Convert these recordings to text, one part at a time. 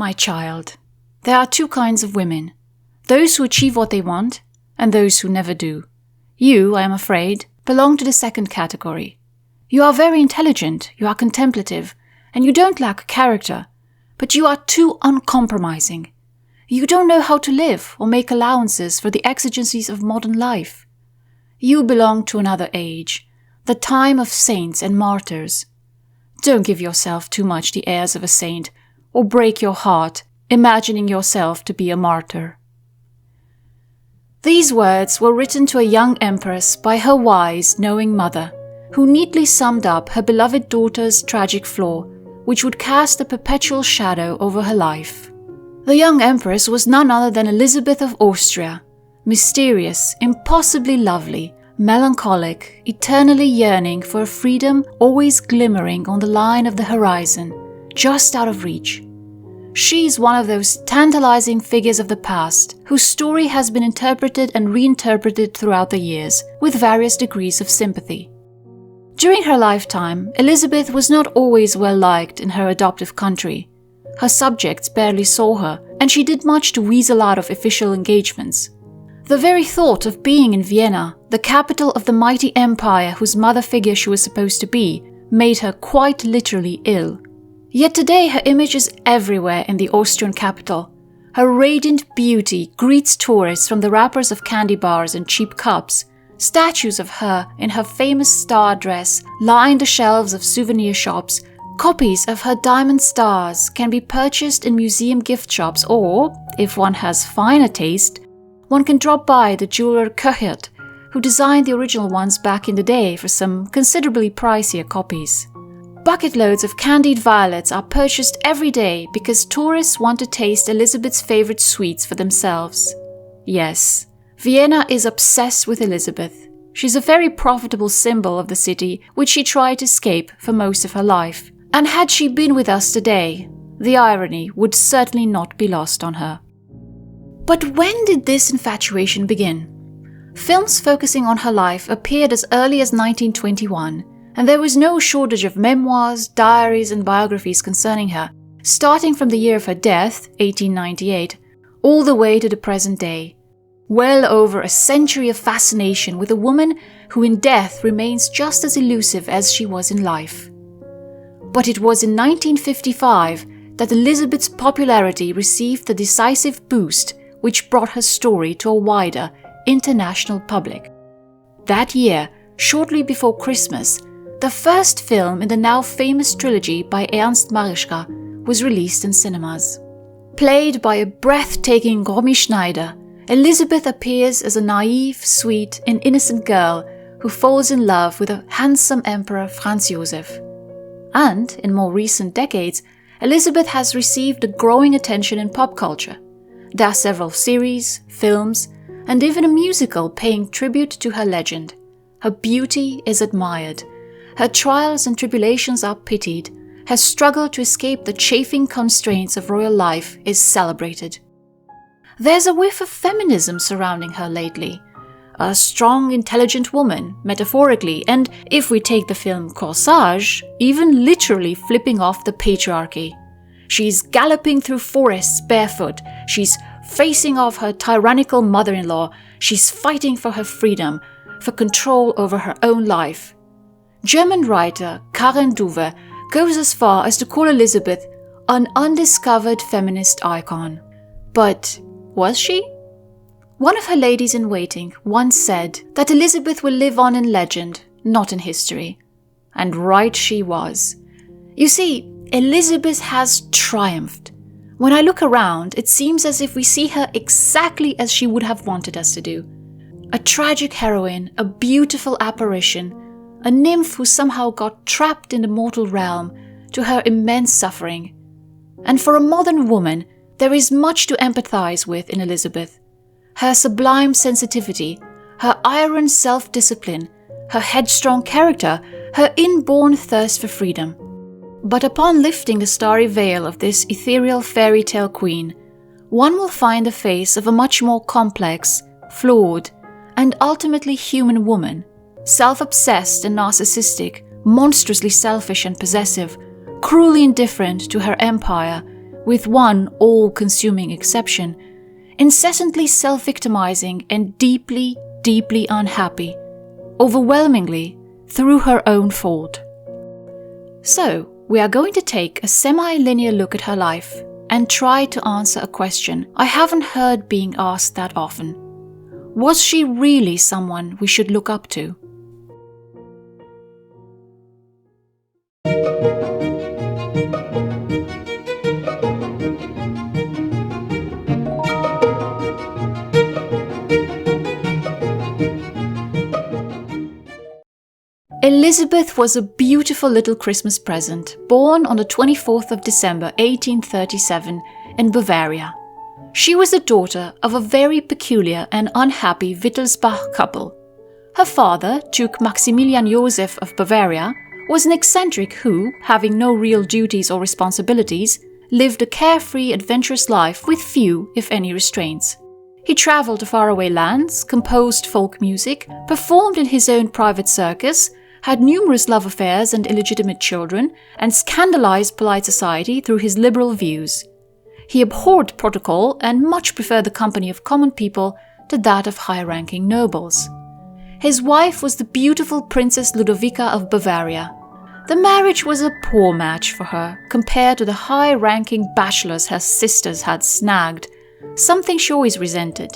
my child, there are two kinds of women. Those who achieve what they want, and those who never do. You, I am afraid, belong to the second category. You are very intelligent, you are contemplative, and you don't lack character, but you are too uncompromising. You don't know how to live or make allowances for the exigencies of modern life. You belong to another age, the time of saints and martyrs. Don't give yourself too much the airs of a saint, or break your heart, imagining yourself to be a martyr. These words were written to a young empress by her wise, knowing mother, who neatly summed up her beloved daughter's tragic flaw, which would cast a perpetual shadow over her life. The young empress was none other than Elisabeth of Austria, mysterious, impossibly lovely, melancholic, eternally yearning for a freedom always glimmering on the line of the horizon, just out of reach. She is one of those tantalizing figures of the past, whose story has been interpreted and reinterpreted throughout the years, with various degrees of sympathy. During her lifetime, Elisabeth was not always well liked in her adoptive country. Her subjects barely saw her, and she did much to weasel out of official engagements. The very thought of being in Vienna, the capital of the mighty empire whose mother figure she was supposed to be, made her quite literally ill. Yet today her image is everywhere in the Austrian capital. Her radiant beauty greets tourists from the wrappers of candy bars and cheap cups. Statues of her in her famous star dress line the shelves of souvenir shops. Copies of her diamond stars can be purchased in museum gift shops or, if one has finer taste, one can drop by the jeweler Joe-Harriet, who designed the original ones back in the day for some considerably pricier copies. Bucket loads of candied violets are purchased every day because tourists want to taste Elisabeth's favorite sweets for themselves. Yes, Vienna is obsessed with Elisabeth. She's a very profitable symbol of the city which she tried to escape for most of her life. And had she been with us today, the irony would certainly not be lost on her. But when did this infatuation begin? Films focusing on her life appeared as early as 1921, and there was no shortage of memoirs, diaries, and biographies concerning her, starting from the year of her death, 1898, all the way to the present day. Well over a century of fascination with a woman who in death remains just as elusive as she was in life. But it was in 1955 that Elisabeth's popularity received the decisive boost which brought her story to a wider, international public. That year, shortly before Christmas, the first film in the now famous trilogy by Ernst Marischka was released in cinemas. Played by a breathtaking Romy Schneider, Elisabeth appears as a naive, sweet, and innocent girl who falls in love with a handsome emperor Franz Joseph. And, in more recent decades, Elisabeth has received a growing attention in pop culture. There are several series, films, and even a musical paying tribute to her legend. Her beauty is admired. Her trials and tribulations are pitied. Her struggle to escape the chafing constraints of royal life is celebrated. There's a whiff of feminism surrounding her lately. A strong, intelligent woman, metaphorically, and, if we take the film Corsage, even literally flipping off the patriarchy. She's galloping through forests barefoot. She's facing off her tyrannical mother-in-law. She's fighting for her freedom, for control over her own life. German writer Karen Duve goes as far as to call Elisabeth an undiscovered feminist icon. But was she? One of her ladies-in-waiting once said that Elisabeth will live on in legend, not in history. And right she was. You see, Elisabeth has triumphed. When I look around, it seems as if we see her exactly as she would have wanted us to do. A tragic heroine, a beautiful apparition, a nymph who somehow got trapped in the mortal realm to her immense suffering. And for a modern woman, there is much to empathize with in Elisabeth. Her sublime sensitivity, her iron self-discipline, her headstrong character, her inborn thirst for freedom. But upon lifting the starry veil of this ethereal fairy tale queen, one will find the face of a much more complex, flawed, and ultimately human woman, self-obsessed and narcissistic, monstrously selfish and possessive, cruelly indifferent to her empire, with one all-consuming exception, incessantly self-victimizing and deeply, deeply unhappy, overwhelmingly through her own fault. So, we are going to take a semi-linear look at her life and try to answer a question I haven't heard being asked that often. Was she really someone we should look up to? Elisabeth was a beautiful little Christmas present, born on the 24th of December 1837 in Bavaria. She was the daughter of a very peculiar and unhappy Wittelsbach couple. Her father, Duke Maximilian Joseph of Bavaria, was an eccentric who, having no real duties or responsibilities, lived a carefree, adventurous life with few, if any, restraints. He travelled to faraway lands, composed folk music, performed in his own private circus, had numerous love affairs and illegitimate children, and scandalized polite society through his liberal views. He abhorred protocol and much preferred the company of common people to that of high-ranking nobles. His wife was the beautiful Princess Ludovica of Bavaria. The marriage was a poor match for her compared to the high-ranking bachelors her sisters had snagged, something she always resented.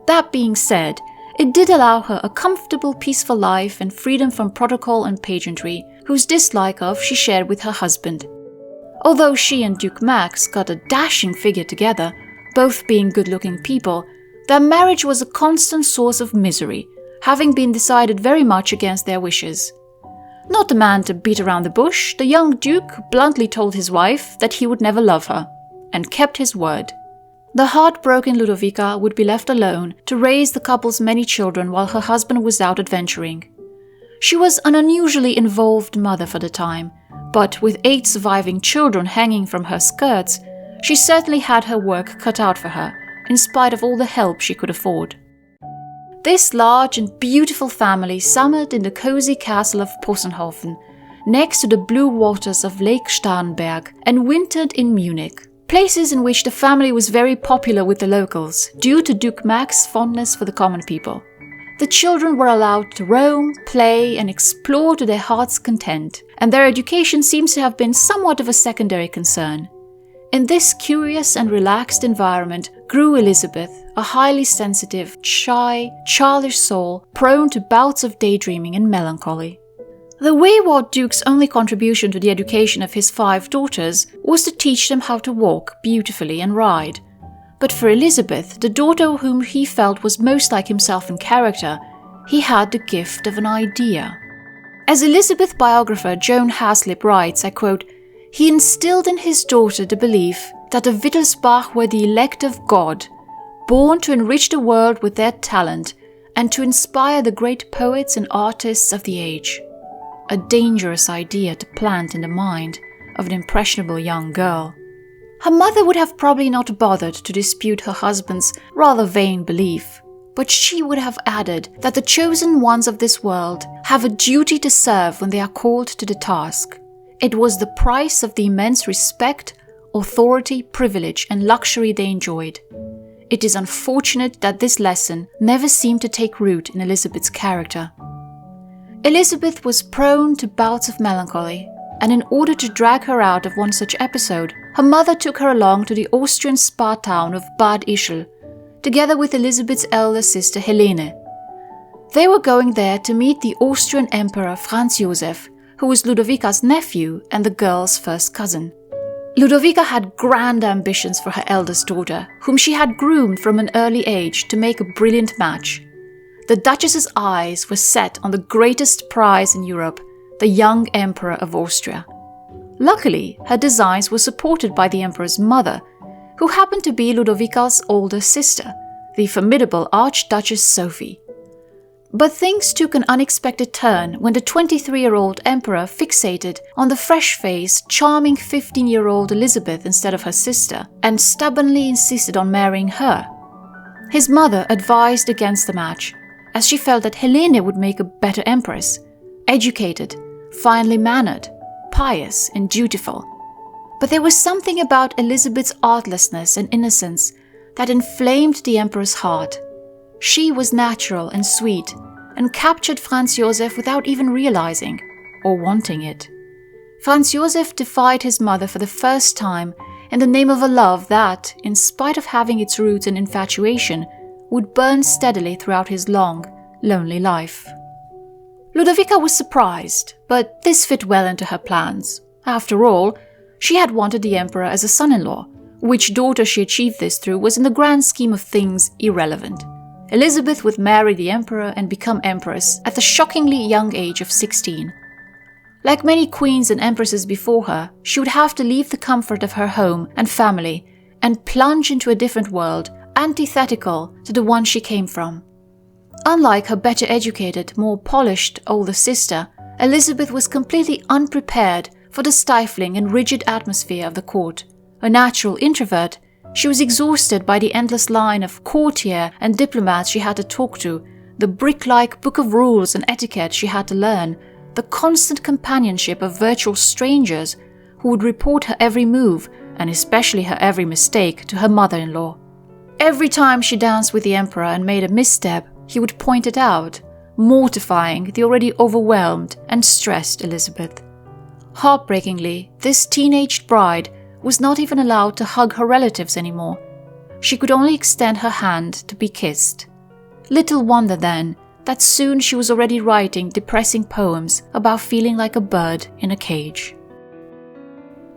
That being said, it did allow her a comfortable, peaceful life and freedom from protocol and pageantry, whose dislike of she shared with her husband. Although she and Duke Max got a dashing figure together, both being good-looking people, their marriage was a constant source of misery, having been decided very much against their wishes. Not a man to beat around the bush, the young Duke bluntly told his wife that he would never love her, and kept his word. The heartbroken Ludovica would be left alone to raise the couple's many children while her husband was out adventuring. She was an unusually involved mother for the time, but with 8 surviving children hanging from her skirts, she certainly had her work cut out for her, in spite of all the help she could afford. This large and beautiful family summered in the cozy castle of Possenhofen, next to the blue waters of Lake Starnberg, and wintered in Munich, places in which the family was very popular with the locals, due to Duke Max's fondness for the common people. The children were allowed to roam, play, and explore to their heart's content, and their education seems to have been somewhat of a secondary concern. In this curious and relaxed environment grew Elisabeth, a highly sensitive, shy, childish soul, prone to bouts of daydreaming and melancholy. The Wayward Duke's only contribution to the education of his 5 daughters was to teach them how to walk beautifully and ride. But for Elisabeth, the daughter whom he felt was most like himself in character, he had the gift of an idea. As Elisabeth biographer Joan Haslip writes, I quote, "He instilled in his daughter the belief that the Wittelsbach were the elect of God, born to enrich the world with their talent and to inspire the great poets and artists of the age." A dangerous idea to plant in the mind of an impressionable young girl. Her mother would have probably not bothered to dispute her husband's rather vain belief, but she would have added that the chosen ones of this world have a duty to serve when they are called to the task. It was the price of the immense respect, authority, privilege, and luxury they enjoyed. It is unfortunate that this lesson never seemed to take root in Elisabeth's character. Elisabeth was prone to bouts of melancholy, and in order to drag her out of one such episode, her mother took her along to the Austrian spa town of Bad Ischl, together with Elisabeth's elder sister Helene. They were going there to meet the Austrian Emperor Franz Joseph, who was Ludovica's nephew and the girl's first cousin. Ludovica had grand ambitions for her eldest daughter, whom she had groomed from an early age to make a brilliant match. The Duchess's eyes were set on the greatest prize in Europe, the young Emperor of Austria. Luckily, her designs were supported by the Emperor's mother, who happened to be Ludovica's older sister, the formidable Archduchess Sophie. But things took an unexpected turn when the 23-year-old Emperor fixated on the fresh-faced, charming 15-year-old Elisabeth instead of her sister, and stubbornly insisted on marrying her. His mother advised against the match, as she felt that Helene would make a better empress, educated, finely mannered, pious and dutiful. But there was something about Elisabeth's artlessness and innocence that inflamed the emperor's heart. She was natural and sweet, and captured Franz Josef without even realizing or wanting it. Franz Josef defied his mother for the first time in the name of a love that, in spite of having its roots in infatuation, would burn steadily throughout his long, lonely life. Ludovica was surprised, but this fit well into her plans. After all, she had wanted the emperor as a son-in-law. Which daughter she achieved this through was in the grand scheme of things irrelevant. Elisabeth would marry the emperor and become empress at the shockingly young age of 16. Like many queens and empresses before her, she would have to leave the comfort of her home and family and plunge into a different world, antithetical to the one she came from. Unlike her better educated, more polished older sister, Elisabeth was completely unprepared for the stifling and rigid atmosphere of the court. A natural introvert, she was exhausted by the endless line of courtier and diplomats she had to talk to, the brick-like book of rules and etiquette she had to learn, the constant companionship of virtual strangers who would report her every move, and especially her every mistake, to her mother-in-law. Every time she danced with the emperor and made a misstep, he would point it out, mortifying the already overwhelmed and stressed Elisabeth. Heartbreakingly, this teenaged bride was not even allowed to hug her relatives anymore. She could only extend her hand to be kissed. Little wonder, then, that soon she was already writing depressing poems about feeling like a bird in a cage.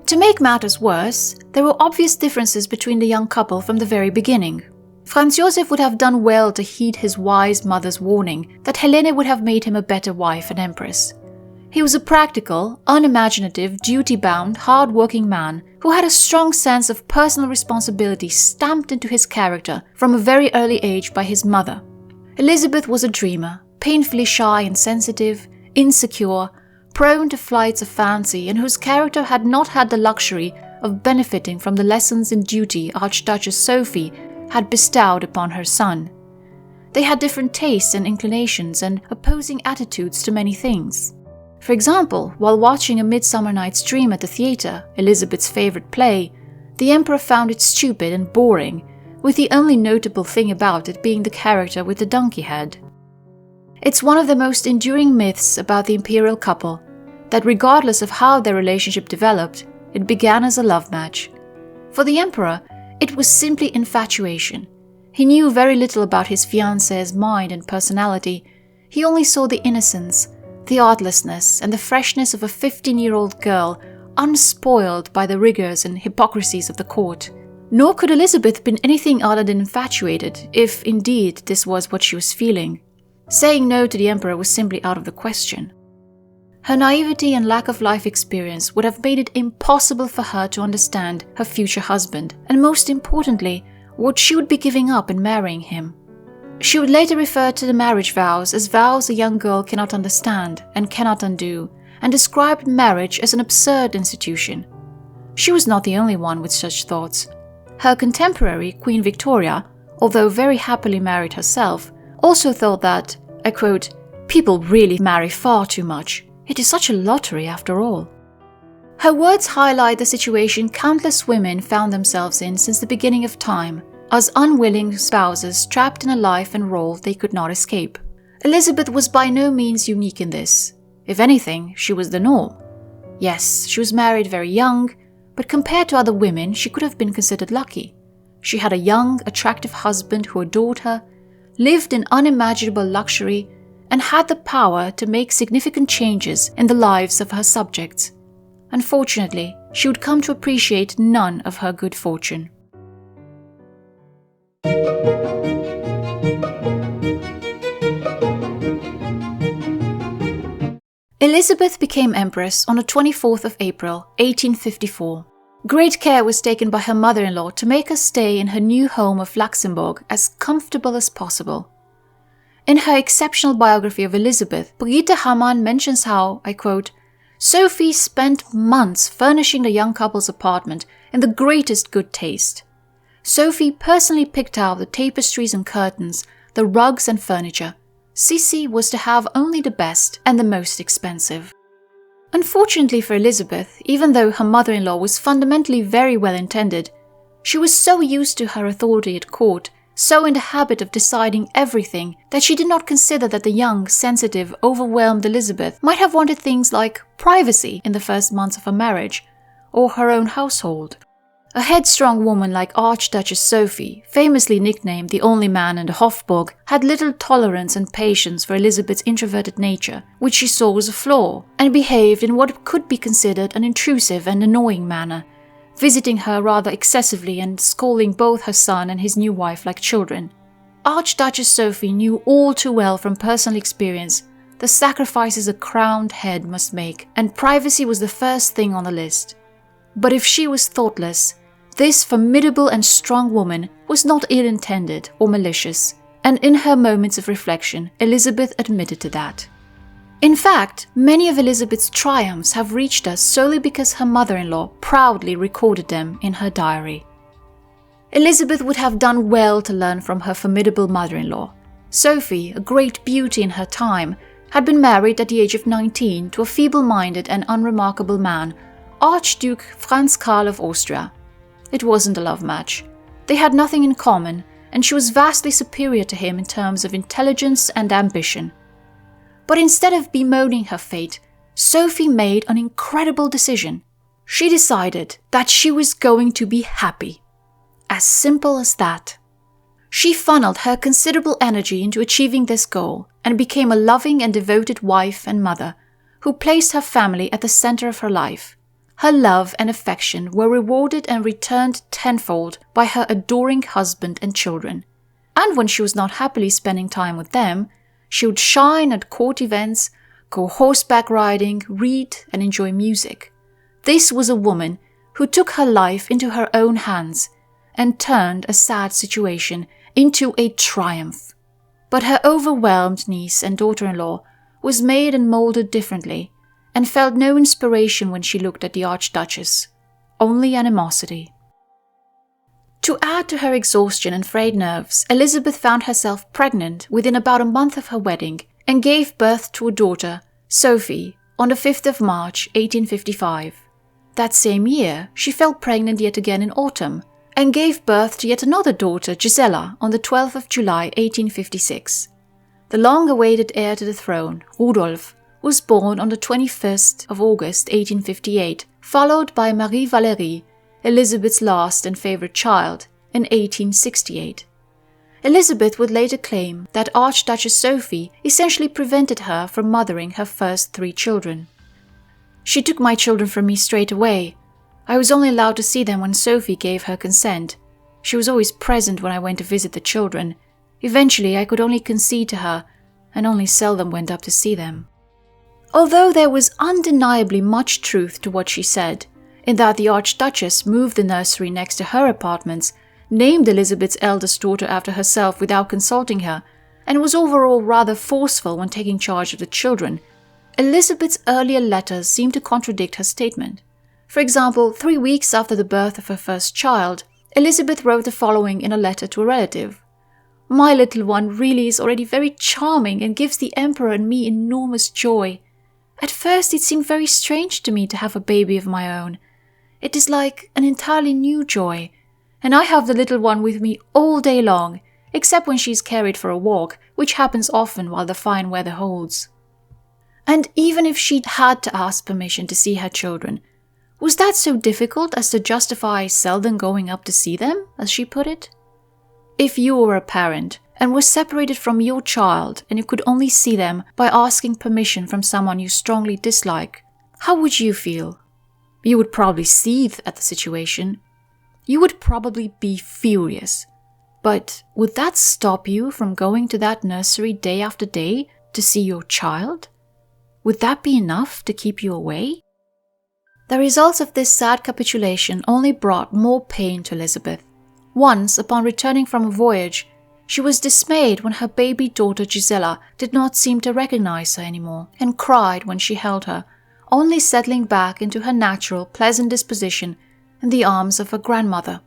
To make matters worse, there were obvious differences between the young couple from the very beginning. Franz Josef would have done well to heed his wise mother's warning that Helene would have made him a better wife and empress. He was a practical, unimaginative, duty-bound, hard-working man who had a strong sense of personal responsibility stamped into his character from a very early age by his mother. Elisabeth was a dreamer, painfully shy and sensitive, insecure, prone to flights of fancy, and whose character had not had the luxury of benefiting from the lessons in duty Archduchess Sophie had bestowed upon her son. They had different tastes and inclinations and opposing attitudes to many things. For example, while watching A Midsummer Night's Dream at the theatre, Elisabeth's favorite play, the emperor found it stupid and boring, with the only notable thing about it being the character with the donkey head. It's one of the most enduring myths about the imperial couple that regardless of how their relationship developed, it began as a love match. For the emperor, it was simply infatuation. He knew very little about his fiancée's mind and personality. He only saw the innocence, the artlessness, and the freshness of a 15-year-old girl, unspoiled by the rigors and hypocrisies of the court. Nor could Elisabeth have been anything other than infatuated, if indeed this was what she was feeling. Saying no to the emperor was simply out of the question. Her naivety and lack of life experience would have made it impossible for her to understand her future husband, and most importantly, what she would be giving up in marrying him. She would later refer to the marriage vows as vows a young girl cannot understand and cannot undo, and described marriage as an absurd institution. She was not the only one with such thoughts. Her contemporary, Queen Victoria, although very happily married herself, also thought that, I quote, "People really marry far too much. It is such a lottery after all." Her words highlight the situation countless women found themselves in since the beginning of time, as unwilling spouses trapped in a life and role they could not escape. Elisabeth was by no means unique in this. If anything, she was the norm. Yes, she was married very young, but compared to other women, she could have been considered lucky. She had a young, attractive husband who adored her, lived in unimaginable luxury, and had the power to make significant changes in the lives of her subjects. Unfortunately, she would come to appreciate none of her good fortune. Elisabeth became Empress on the 24th of April, 1854. Great care was taken by her mother-in-law to make her stay in her new home of Luxembourg as comfortable as possible. In her exceptional biography of Elisabeth, Brigitte Hamann mentions how, I quote, "Sophie spent months furnishing the young couple's apartment in the greatest good taste. Sophie personally picked out the tapestries and curtains, the rugs and furniture. Sisi was to have only the best and the most expensive." Unfortunately for Elisabeth, even though her mother-in-law was fundamentally very well-intended, she was so used to her authority at court, so in the habit of deciding everything, that she did not consider that the young, sensitive, overwhelmed Elisabeth might have wanted things like privacy in the first months of her marriage, or her own household. A headstrong woman like Archduchess Sophie, famously nicknamed the only man in the Hofburg, had little tolerance and patience for Elisabeth's introverted nature, which she saw was a flaw, and behaved in what could be considered an intrusive and annoying manner, visiting her rather excessively and scolding both her son and his new wife like children. Archduchess Sophie knew all too well from personal experience the sacrifices a crowned head must make, and privacy was the first thing on the list. But if she was thoughtless, this formidable and strong woman was not ill-intended or malicious, and in her moments of reflection, Elisabeth admitted to that. In fact, many of Elisabeth's triumphs have reached us solely because her mother-in-law proudly recorded them in her diary. Elisabeth would have done well to learn from her formidable mother-in-law. Sophie, a great beauty in her time, had been married at the age of 19 to a feeble-minded and unremarkable man, Archduke Franz Karl of Austria. It wasn't a love match. They had nothing in common, and she was vastly superior to him in terms of intelligence and ambition. But instead of bemoaning her fate, Sophie made an incredible decision. She decided that she was going to be happy. As simple as that. She funneled her considerable energy into achieving this goal and became a loving and devoted wife and mother who placed her family at the center of her life. Her love and affection were rewarded and returned tenfold by her adoring husband and children. And when she was not happily spending time with them, she would shine at court events, go horseback riding, read, and enjoy music. This was a woman who took her life into her own hands and turned a sad situation into a triumph. But her overwhelmed niece and daughter-in-law was made and molded differently, and felt no inspiration when she looked at the Archduchess, only animosity. To add to her exhaustion and frayed nerves, Elisabeth found herself pregnant within about a month of her wedding and gave birth to a daughter, Sophie, on the 5th of March 1855. That same year, she fell pregnant yet again in autumn and gave birth to yet another daughter, Gisela, on the 12th of July 1856. The long-awaited heir to the throne, Rudolf, was born on the 21st of August 1858, followed by Marie Valérie, Elisabeth's last and favorite child, in 1868. Elisabeth would later claim that Archduchess Sophie essentially prevented her from mothering her first 3 children. She took my children from me straight away. I was only allowed to see them when Sophie gave her consent. She was always present when I went to visit the children. Eventually, I could only concede to her, and only seldom went up to see them. Although there was undeniably much truth to what she said, in that the Archduchess moved the nursery next to her apartments, named Elisabeth's eldest daughter after herself without consulting her, and was overall rather forceful when taking charge of the children, Elisabeth's earlier letters seem to contradict her statement. For example, 3 weeks after the birth of her first child, Elisabeth wrote the following in a letter to a relative. "My little one really is already very charming and gives the Emperor and me enormous joy. At first it seemed very strange to me to have a baby of my own. It is like an entirely new joy, and I have the little one with me all day long, except when she is carried for a walk, which happens often while the fine weather holds." And even if she'd had to ask permission to see her children, was that so difficult as to justify seldom going up to see them, as she put it? If you were a parent and were separated from your child and you could only see them by asking permission from someone you strongly dislike, how would you feel? You would probably seethe at the situation. You would probably be furious. But would that stop you from going to that nursery day after day to see your child? Would that be enough to keep you away? The results of this sad capitulation only brought more pain to Elisabeth. Once, upon returning from a voyage, she was dismayed when her baby daughter Gisela did not seem to recognize her anymore, and cried when she held her, only settling back into her natural, pleasant disposition in the arms of her grandmother.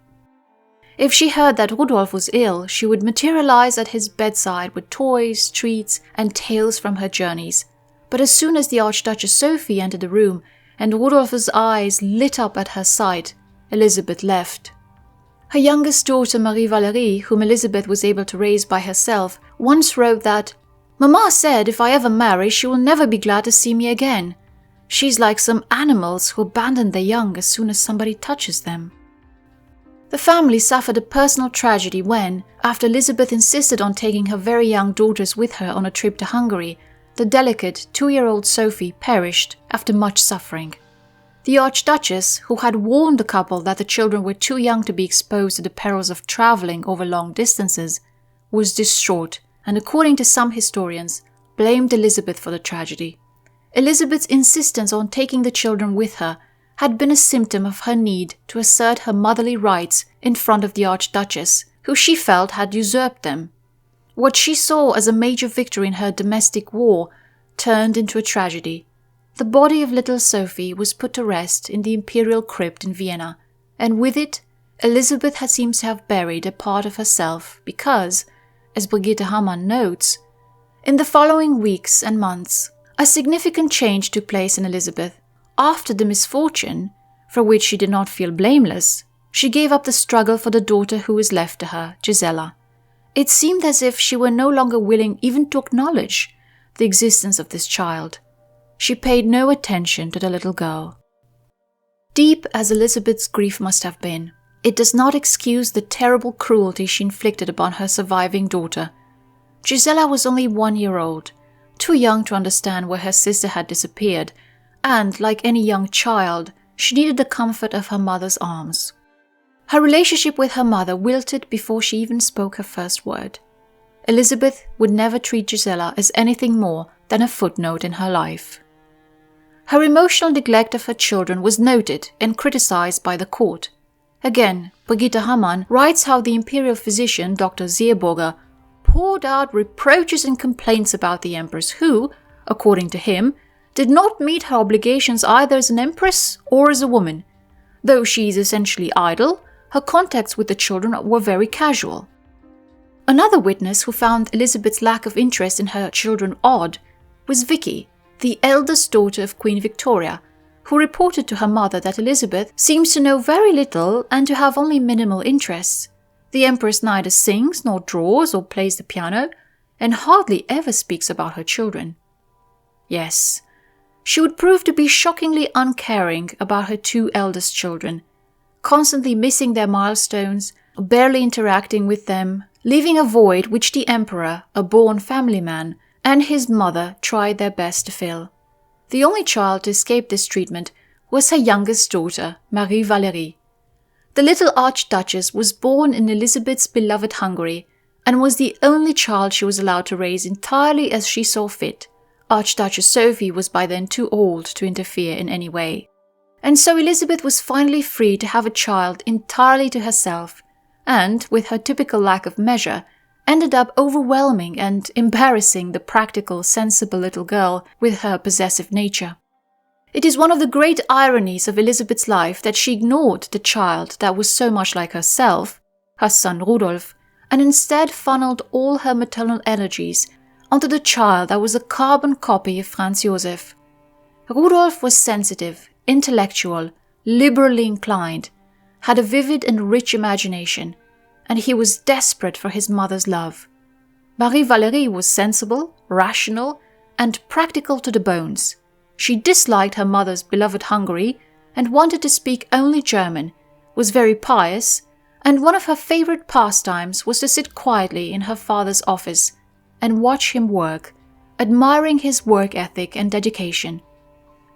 If she heard that Rudolf was ill, she would materialize at his bedside with toys, treats, and tales from her journeys, But as soon as the Archduchess Sophie entered the room and Rudolf's eyes lit up at her sight, Elisabeth left. Her youngest daughter Marie-Valerie, whom Elisabeth was able to raise by herself, once wrote that, "Mama said if I ever marry she will never be glad to see me again. She's like some animals who abandon their young as soon as somebody touches them." The family suffered a personal tragedy when, after Elisabeth insisted on taking her very young daughters with her on a trip to Hungary, the delicate 2-year-old Sophie perished after much suffering. The Archduchess, who had warned the couple that the children were too young to be exposed to the perils of travelling over long distances, was distraught and, according to some historians, blamed Elisabeth for the tragedy. Elisabeth's insistence on taking the children with her had been a symptom of her need to assert her motherly rights in front of the Archduchess, who she felt had usurped them. What she saw as a major victory in her domestic war turned into a tragedy. The body of little Sophie was put to rest in the imperial crypt in Vienna, and with it, Elisabeth had seemed to have buried a part of herself because, as Brigitte Hamann notes, in the following weeks and months, a significant change took place in Elisabeth. After the misfortune, for which she did not feel blameless, she gave up the struggle for the daughter who was left to her, Gisela. It seemed as if she were no longer willing even to acknowledge the existence of this child. She paid no attention to the little girl. Deep as Elisabeth's grief must have been, it does not excuse the terrible cruelty she inflicted upon her surviving daughter. Gisela was only 1 year old, too young to understand where her sister had disappeared, and, like any young child, she needed the comfort of her mother's arms. Her relationship with her mother wilted before she even spoke her first word. Elisabeth would never treat Gisela as anything more than a footnote in her life. Her emotional neglect of her children was noted and criticized by the court. Again, Brigitte Hamann writes how the imperial physician, Dr. Seeburger, poured out reproaches and complaints about the empress who, according to him, did not meet her obligations either as an empress or as a woman. Though she is essentially idle, her contacts with the children were very casual. Another witness who found Elisabeth's lack of interest in her children odd was Vicky, the eldest daughter of Queen Victoria, who reported to her mother that Elisabeth seems to know very little and to have only minimal interests. The empress neither sings nor draws or plays the piano, and hardly ever speaks about her children. Yes, she would prove to be shockingly uncaring about her 2 eldest children, constantly missing their milestones, barely interacting with them, leaving a void which the emperor, a born family man, and his mother tried their best to fill. The only child to escape this treatment was her youngest daughter, Marie-Valerie. The little Archduchess was born in Elisabeth's beloved Hungary and was the only child she was allowed to raise entirely as she saw fit. Archduchess Sophie was by then too old to interfere in any way. And so Elisabeth was finally free to have a child entirely to herself, and, with her typical lack of measure, ended up overwhelming and embarrassing the practical, sensible little girl with her possessive nature. It is one of the great ironies of Elisabeth's life that she ignored the child that was so much like herself, her son Rudolf, and instead funneled all her maternal energies onto the child that was a carbon copy of Franz Josef. Rudolf was sensitive, intellectual, liberally inclined, had a vivid and rich imagination, and he was desperate for his mother's love. Marie-Valerie was sensible, rational, and practical to the bones. She disliked her mother's beloved Hungary and wanted to speak only German, was very pious, and one of her favorite pastimes was to sit quietly in her father's office and watch him work, admiring his work ethic and dedication.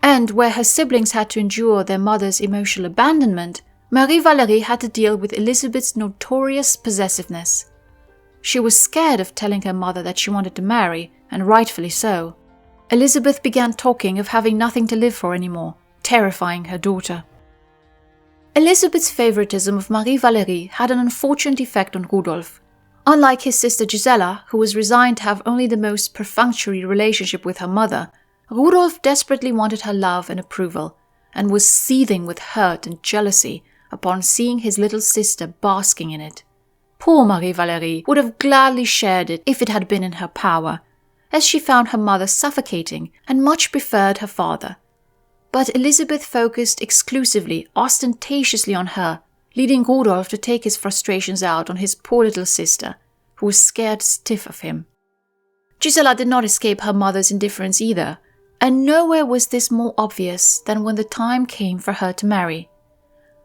And where her siblings had to endure their mother's emotional abandonment, Marie-Valerie had to deal with Elisabeth's notorious possessiveness. She was scared of telling her mother that she wanted to marry, and rightfully so. Elisabeth began talking of having nothing to live for anymore, terrifying her daughter. Elisabeth's favoritism of Marie-Valerie had an unfortunate effect on Rudolf. Unlike his sister Gisela, who was resigned to have only the most perfunctory relationship with her mother, Rudolf desperately wanted her love and approval, and was seething with hurt and jealousy upon seeing his little sister basking in it. Poor Marie-Valerie would have gladly shared it if it had been in her power, as she found her mother suffocating and much preferred her father. But Elisabeth focused exclusively, ostentatiously on her, leading Rudolf to take his frustrations out on his poor little sister, who was scared stiff of him. Gisela did not escape her mother's indifference either, and nowhere was this more obvious than when the time came for her to marry.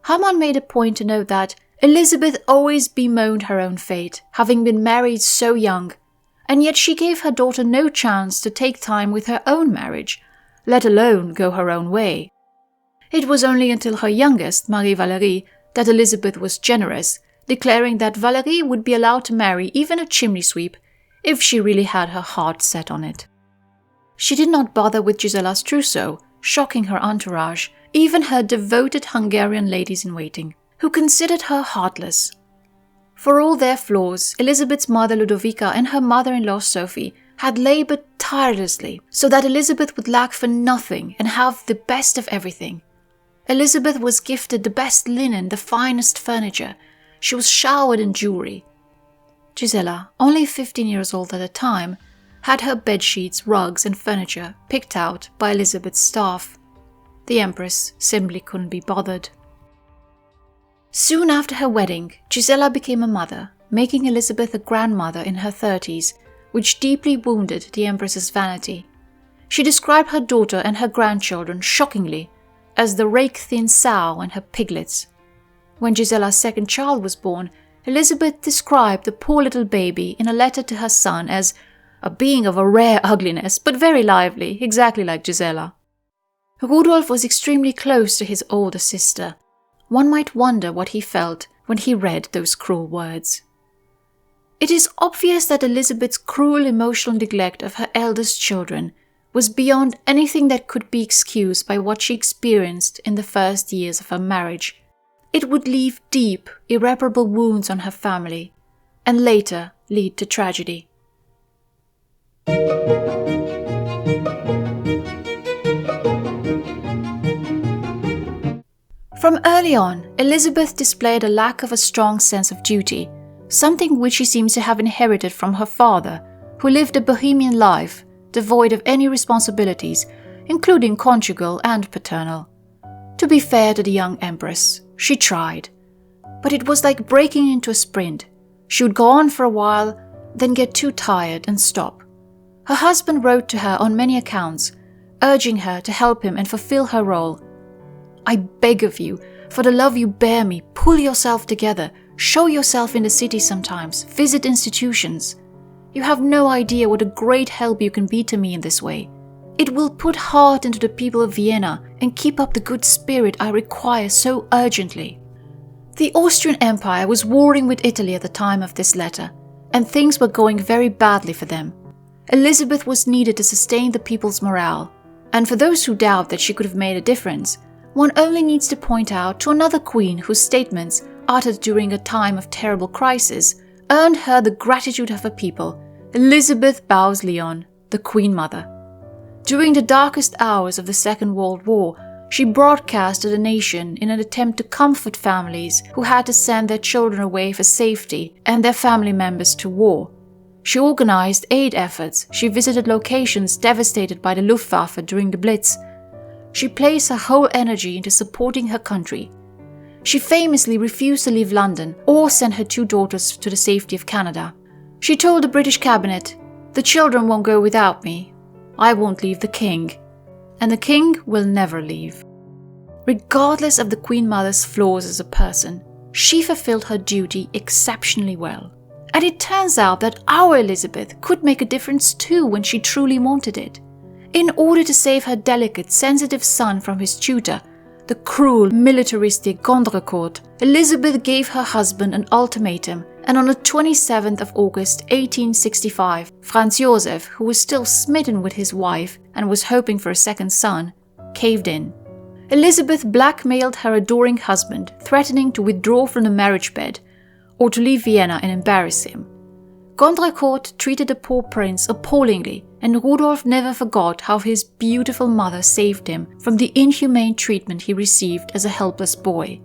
Hamann made a point to note that Elisabeth always bemoaned her own fate, having been married so young, and yet she gave her daughter no chance to take time with her own marriage, let alone go her own way. It was only until her youngest, Marie-Valerie, that Elisabeth was generous, declaring that Valerie would be allowed to marry even a chimney sweep if she really had her heart set on it. She did not bother with Gisela's trousseau, shocking her entourage, even her devoted Hungarian ladies-in-waiting, who considered her heartless. For all their flaws, Elisabeth's mother Ludovica and her mother-in-law Sophie had labored tirelessly so that Elisabeth would lack for nothing and have the best of everything. Elisabeth was gifted the best linen, the finest furniture. She was showered in jewelry. Gisela, only 15 years old at the time, had her bedsheets, rugs and furniture picked out by Elisabeth's staff. The Empress simply couldn't be bothered. Soon after her wedding, Gisela became a mother, making Elisabeth a grandmother in her 30s, which deeply wounded the Empress's vanity. She described her daughter and her grandchildren shockingly as the rake-thin sow and her piglets. When Gisela's second child was born, Elisabeth described the poor little baby in a letter to her son as a being of a rare ugliness, but very lively, exactly like Gisela. Rudolf was extremely close to his older sister. One might wonder what he felt when he read those cruel words. It is obvious that Elisabeth's cruel emotional neglect of her eldest children was beyond anything that could be excused by what she experienced in the first years of her marriage. It would leave deep, irreparable wounds on her family, and later lead to tragedy. From early on, Elisabeth displayed a lack of a strong sense of duty, something which she seems to have inherited from her father, who lived a bohemian life, devoid of any responsibilities, including conjugal and paternal. To be fair to the young Empress, she tried. But it was like breaking into a sprint. She would go on for a while, then get too tired and stop. Her husband wrote to her on many accounts, urging her to help him and fulfill her role. "I beg of you, for the love you bear me, pull yourself together, show yourself in the city sometimes, visit institutions. You have no idea what a great help you can be to me in this way. It will put heart into the people of Vienna and keep up the good spirit I require so urgently." The Austrian Empire was warring with Italy at the time of this letter, and things were going very badly for them. Elisabeth was needed to sustain the people's morale, and for those who doubt that she could have made a difference, one only needs to point out to another queen whose statements, uttered during a time of terrible crisis, earned her the gratitude of her people, Elisabeth Bowes-Lyon, the Queen Mother. During the darkest hours of the Second World War, she broadcast to the nation in an attempt to comfort families who had to send their children away for safety and their family members to war. She organized aid efforts, she visited locations devastated by the Luftwaffe during the Blitz. She placed her whole energy into supporting her country. She famously refused to leave London or send her 2 daughters to the safety of Canada. She told the British cabinet, "The children won't go without me. I won't leave the king. And the king will never leave." Regardless of the Queen Mother's flaws as a person, she fulfilled her duty exceptionally well. And it turns out that our Elisabeth could make a difference too when she truly wanted it. In order to save her delicate, sensitive son from his tutor, the cruel, militaristic Gondrecourt, Elisabeth gave her husband an ultimatum, and on the 27th of August 1865, Franz Josef, who was still smitten with his wife and was hoping for a second son, caved in. Elisabeth blackmailed her adoring husband, threatening to withdraw from the marriage bed or to leave Vienna and embarrass him. Gondrecourt treated the poor prince appallingly, and Rudolf never forgot how his beautiful mother saved him from the inhumane treatment he received as a helpless boy.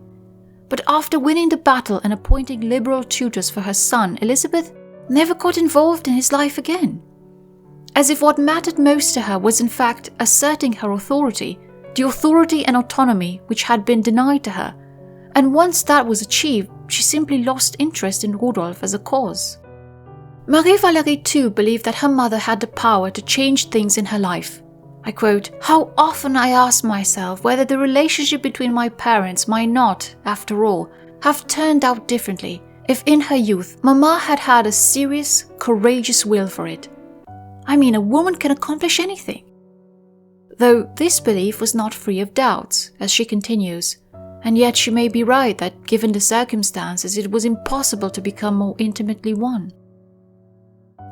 But after winning the battle and appointing liberal tutors for her son, Elisabeth never got involved in his life again. as if what mattered most to her was in fact asserting her authority, the authority and autonomy which had been denied to her, and once that was achieved, she simply lost interest in Rudolf as a cause. Marie-Valerie too believed that her mother had the power to change things in her life. I quote, "How often I ask myself whether the relationship between my parents might not, after all, have turned out differently if in her youth Mama had had a serious, courageous will for it. I mean, a woman can accomplish anything." Though this belief was not free of doubts, as she continues, and yet she may be right that given the circumstances it was impossible to become more intimately one.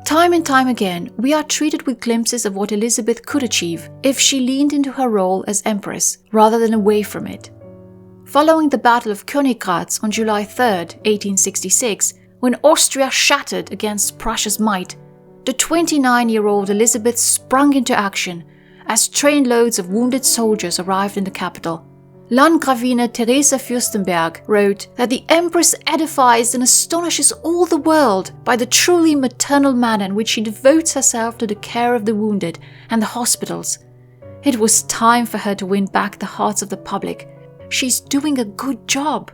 Time and time again, we are treated with glimpses of what Elisabeth could achieve if she leaned into her role as Empress rather than away from it. Following the Battle of Königgrätz on July 3, 1866, when Austria shattered against Prussia's might, the 29-year-old Elisabeth sprung into action as trainloads of wounded soldiers arrived in the capital. Landgravine Theresa Fürstenberg wrote that the Empress edifies and astonishes all the world by the truly maternal manner in which she devotes herself to the care of the wounded and the hospitals. It was time for her to win back the hearts of the public. She's doing a good job.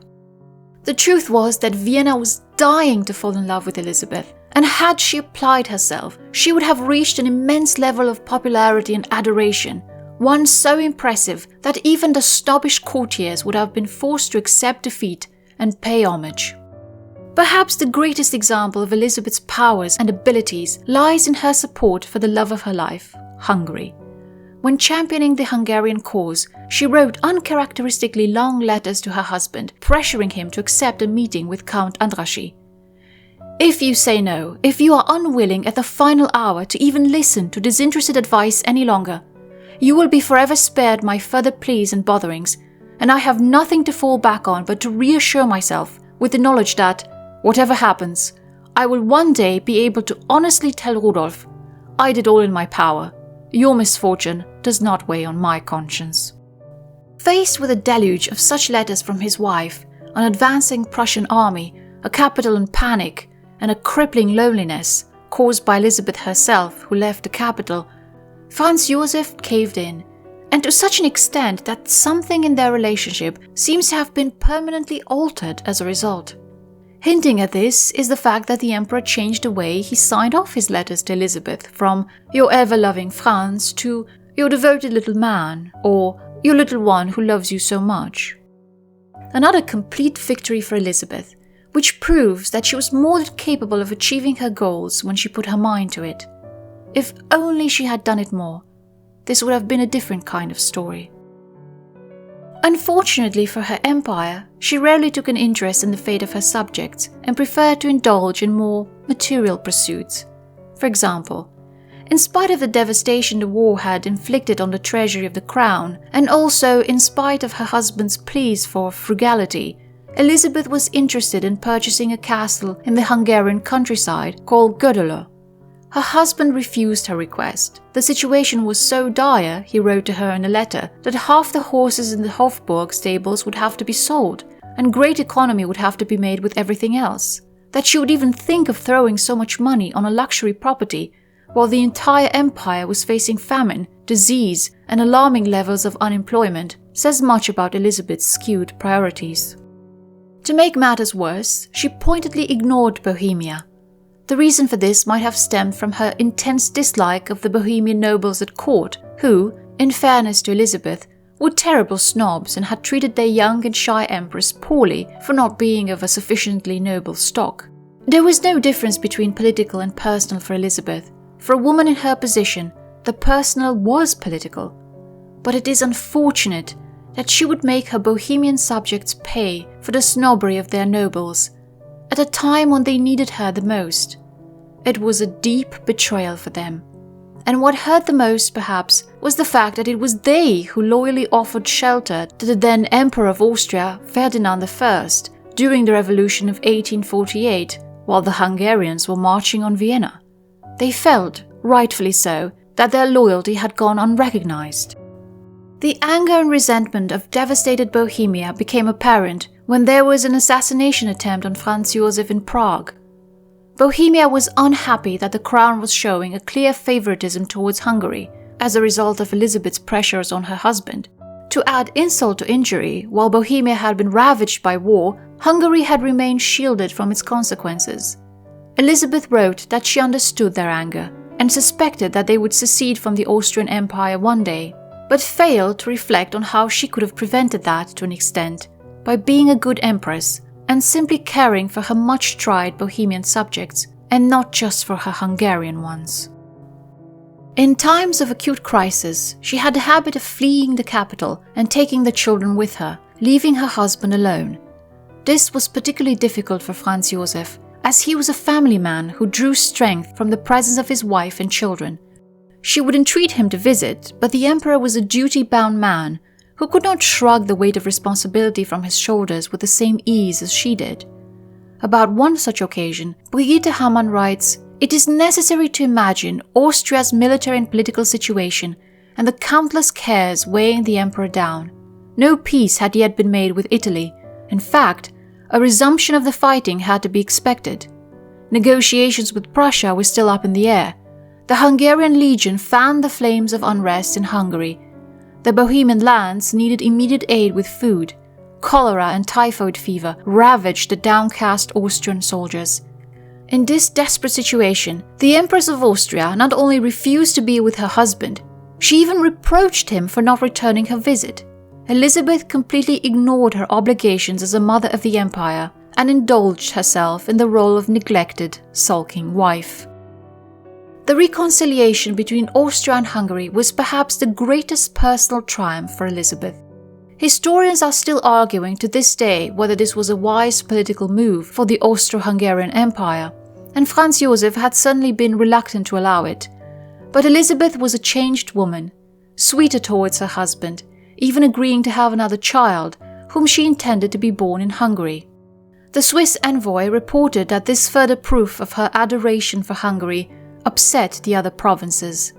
The truth was that Vienna was dying to fall in love with Elisabeth, and had she applied herself, she would have reached an immense level of popularity and adoration, one so impressive that even the snobbish courtiers would have been forced to accept defeat and pay homage. Perhaps the greatest example of Elisabeth's powers and abilities lies in her support for the love of her life, Hungary. When championing the Hungarian cause, she wrote uncharacteristically long letters to her husband, pressuring him to accept a meeting with Count Andrassy. "If you say no, if you are unwilling at the final hour to even listen to disinterested advice any longer, you will be forever spared my further pleas and botherings, and I have nothing to fall back on but to reassure myself with the knowledge that, whatever happens, I will one day be able to honestly tell Rudolf, I did all in my power. Your misfortune does not weigh on my conscience." Faced with a deluge of such letters from his wife, an advancing Prussian army, a capital in panic, and a crippling loneliness caused by Elisabeth herself, who left the capital, Franz Josef caved in, and to such an extent that something in their relationship seems to have been permanently altered as a result. Hinting at this is the fact that the emperor changed the way he signed off his letters to Elisabeth from "your ever-loving Franz" to "your devoted little man" or "your little one who loves you so much." Another complete victory for Elisabeth, which proves that she was more than capable of achieving her goals when she put her mind to it. If only she had done it more, this would have been a different kind of story. Unfortunately for her empire, she rarely took an interest in the fate of her subjects and preferred to indulge in more material pursuits. For example, in spite of the devastation the war had inflicted on the treasury of the crown, and also in spite of her husband's pleas for frugality, Elisabeth was interested in purchasing a castle in the Hungarian countryside called Gödöllő. Her husband refused her request. The situation was so dire, he wrote to her in a letter, that half the horses in the Hofburg stables would have to be sold, and great economy would have to be made with everything else. That she would even think of throwing so much money on a luxury property, while the entire empire was facing famine, disease, and alarming levels of unemployment, says much about Elisabeth's skewed priorities. To make matters worse, she pointedly ignored Bohemia. The reason for this might have stemmed from her intense dislike of the Bohemian nobles at court, who, in fairness to Elisabeth, were terrible snobs and had treated their young and shy empress poorly for not being of a sufficiently noble stock. There was no difference between political and personal for Elisabeth. For a woman in her position, the personal was political. But it is unfortunate that she would make her Bohemian subjects pay for the snobbery of their nobles, at a time when they needed her the most. It was a deep betrayal for them. And what hurt the most, perhaps, was the fact that it was they who loyally offered shelter to the then Emperor of Austria, Ferdinand I, during the Revolution of 1848, while the Hungarians were marching on Vienna. They felt, rightfully so, that their loyalty had gone unrecognized. The anger and resentment of devastated Bohemia became apparent when there was an assassination attempt on Franz Josef in Prague. Bohemia was unhappy that the crown was showing a clear favoritism towards Hungary as a result of Elisabeth's pressures on her husband. To add insult to injury, while Bohemia had been ravaged by war, Hungary had remained shielded from its consequences. Elisabeth wrote that she understood their anger and suspected that they would secede from the Austrian Empire one day, but failed to reflect on how she could have prevented that to an extent by being a good empress and simply caring for her much-tried Bohemian subjects and not just for her Hungarian ones. In times of acute crisis, she had the habit of fleeing the capital and taking the children with her, leaving her husband alone. This was particularly difficult for Franz Josef, as he was a family man who drew strength from the presence of his wife and children. She would entreat him to visit, but the emperor was a duty-bound man who could not shrug the weight of responsibility from his shoulders with the same ease as she did. About one such occasion, Brigitte Hamann writes, "It is necessary to imagine Austria's military and political situation and the countless cares weighing the emperor down. No peace had yet been made with Italy. In fact, a resumption of the fighting had to be expected. Negotiations with Prussia were still up in the air. The Hungarian Legion fanned the flames of unrest in Hungary. The Bohemian lands needed immediate aid with food. Cholera and typhoid fever ravaged the downcast Austrian soldiers. In this desperate situation, the Empress of Austria not only refused to be with her husband, she even reproached him for not returning her visit. Elisabeth completely ignored her obligations as a mother of the empire and indulged herself in the role of neglected, sulking wife." The reconciliation between Austria and Hungary was perhaps the greatest personal triumph for Elisabeth. Historians are still arguing to this day whether this was a wise political move for the Austro-Hungarian Empire, and Franz Josef had certainly been reluctant to allow it. But Elisabeth was a changed woman, sweeter towards her husband, even agreeing to have another child, whom she intended to be born in Hungary. The Swiss envoy reported that this further proof of her adoration for Hungary upset the other provinces.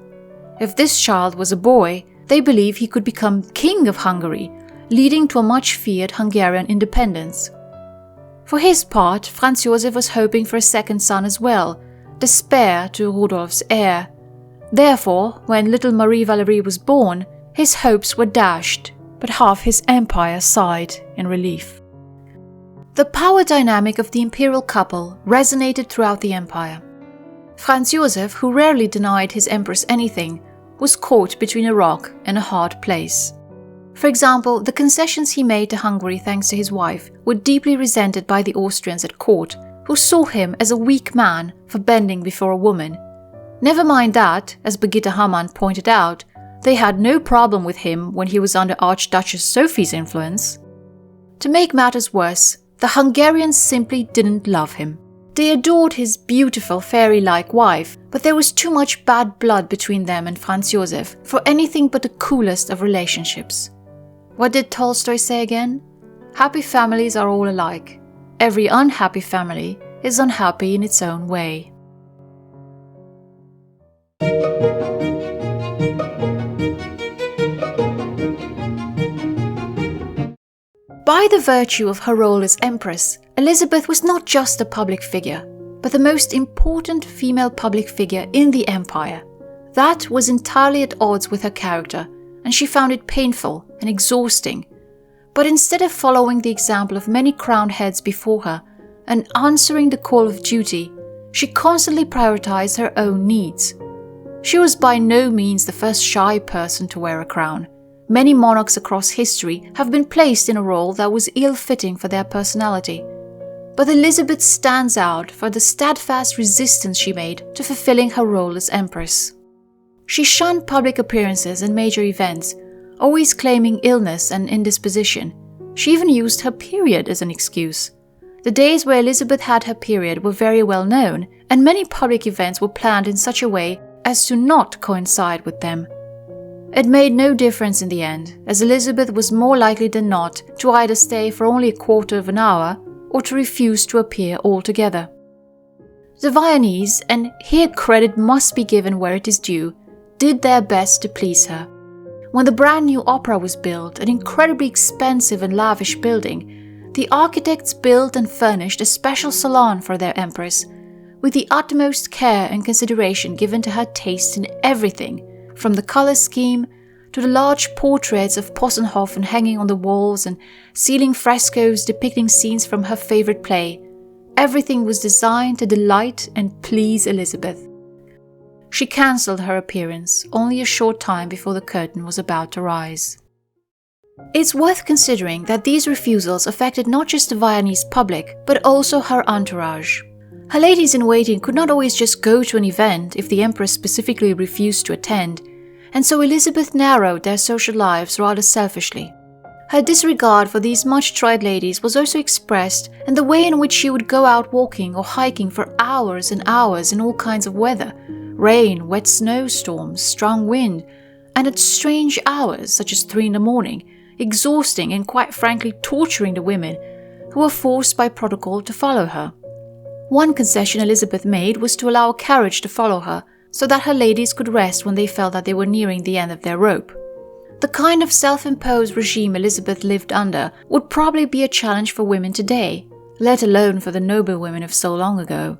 If this child was a boy, they believed he could become king of Hungary, leading to a much-feared Hungarian independence. For his part, Franz Josef was hoping for a second son as well, the spare to Rudolf's heir. Therefore, when little Marie-Valerie was born, his hopes were dashed, but half his empire sighed in relief. The power dynamic of the imperial couple resonated throughout the empire. Franz Josef, who rarely denied his empress anything, was caught between a rock and a hard place. For example, the concessions he made to Hungary thanks to his wife were deeply resented by the Austrians at court, who saw him as a weak man for bending before a woman. Never mind that, as Brigitte Hamann pointed out, they had no problem with him when he was under Archduchess Sophie's influence. To make matters worse, the Hungarians simply didn't love him. They adored his beautiful fairy-like wife, but there was too much bad blood between them and Franz Josef for anything but the coolest of relationships. What did Tolstoy say again? Happy families are all alike. Every unhappy family is unhappy in its own way. By the virtue of her role as Empress, Elisabeth was not just a public figure, but the most important female public figure in the empire. That was entirely at odds with her character, and she found it painful and exhausting. But instead of following the example of many crowned heads before her and answering the call of duty, she constantly prioritized her own needs. She was by no means the first shy person to wear a crown. Many monarchs across history have been placed in a role that was ill-fitting for their personality. But Elisabeth stands out for the steadfast resistance she made to fulfilling her role as Empress. She shunned public appearances and major events, always claiming illness and indisposition. She even used her period as an excuse. The days where Elisabeth had her period were very well known, and many public events were planned in such a way as to not coincide with them. It made no difference in the end, as Elisabeth was more likely than not to either stay for only a quarter of an hour or to refuse to appear altogether. The Viennese, and here credit must be given where it is due, did their best to please her. When the brand new opera was built, an incredibly expensive and lavish building, the architects built and furnished a special salon for their empress, with the utmost care and consideration given to her taste in everything, from the colour scheme to the large portraits of Possenhofen hanging on the walls and ceiling frescoes depicting scenes from her favourite play. Everything was designed to delight and please Elisabeth. She cancelled her appearance only a short time before the curtain was about to rise. It's worth considering that these refusals affected not just the Viennese public, but also her entourage. Her ladies-in-waiting could not always just go to an event if the Empress specifically refused to attend, and so Elisabeth narrowed their social lives rather selfishly. Her disregard for these much-tried ladies was also expressed in the way in which she would go out walking or hiking for hours and hours in all kinds of weather, rain, wet snowstorms, strong wind, and at strange hours such as 3 a.m, exhausting and quite frankly torturing the women who were forced by protocol to follow her. One concession Elisabeth made was to allow a carriage to follow her, so that her ladies could rest when they felt that they were nearing the end of their rope. The kind of self-imposed regime Elisabeth lived under would probably be a challenge for women today, let alone for the noble women of so long ago.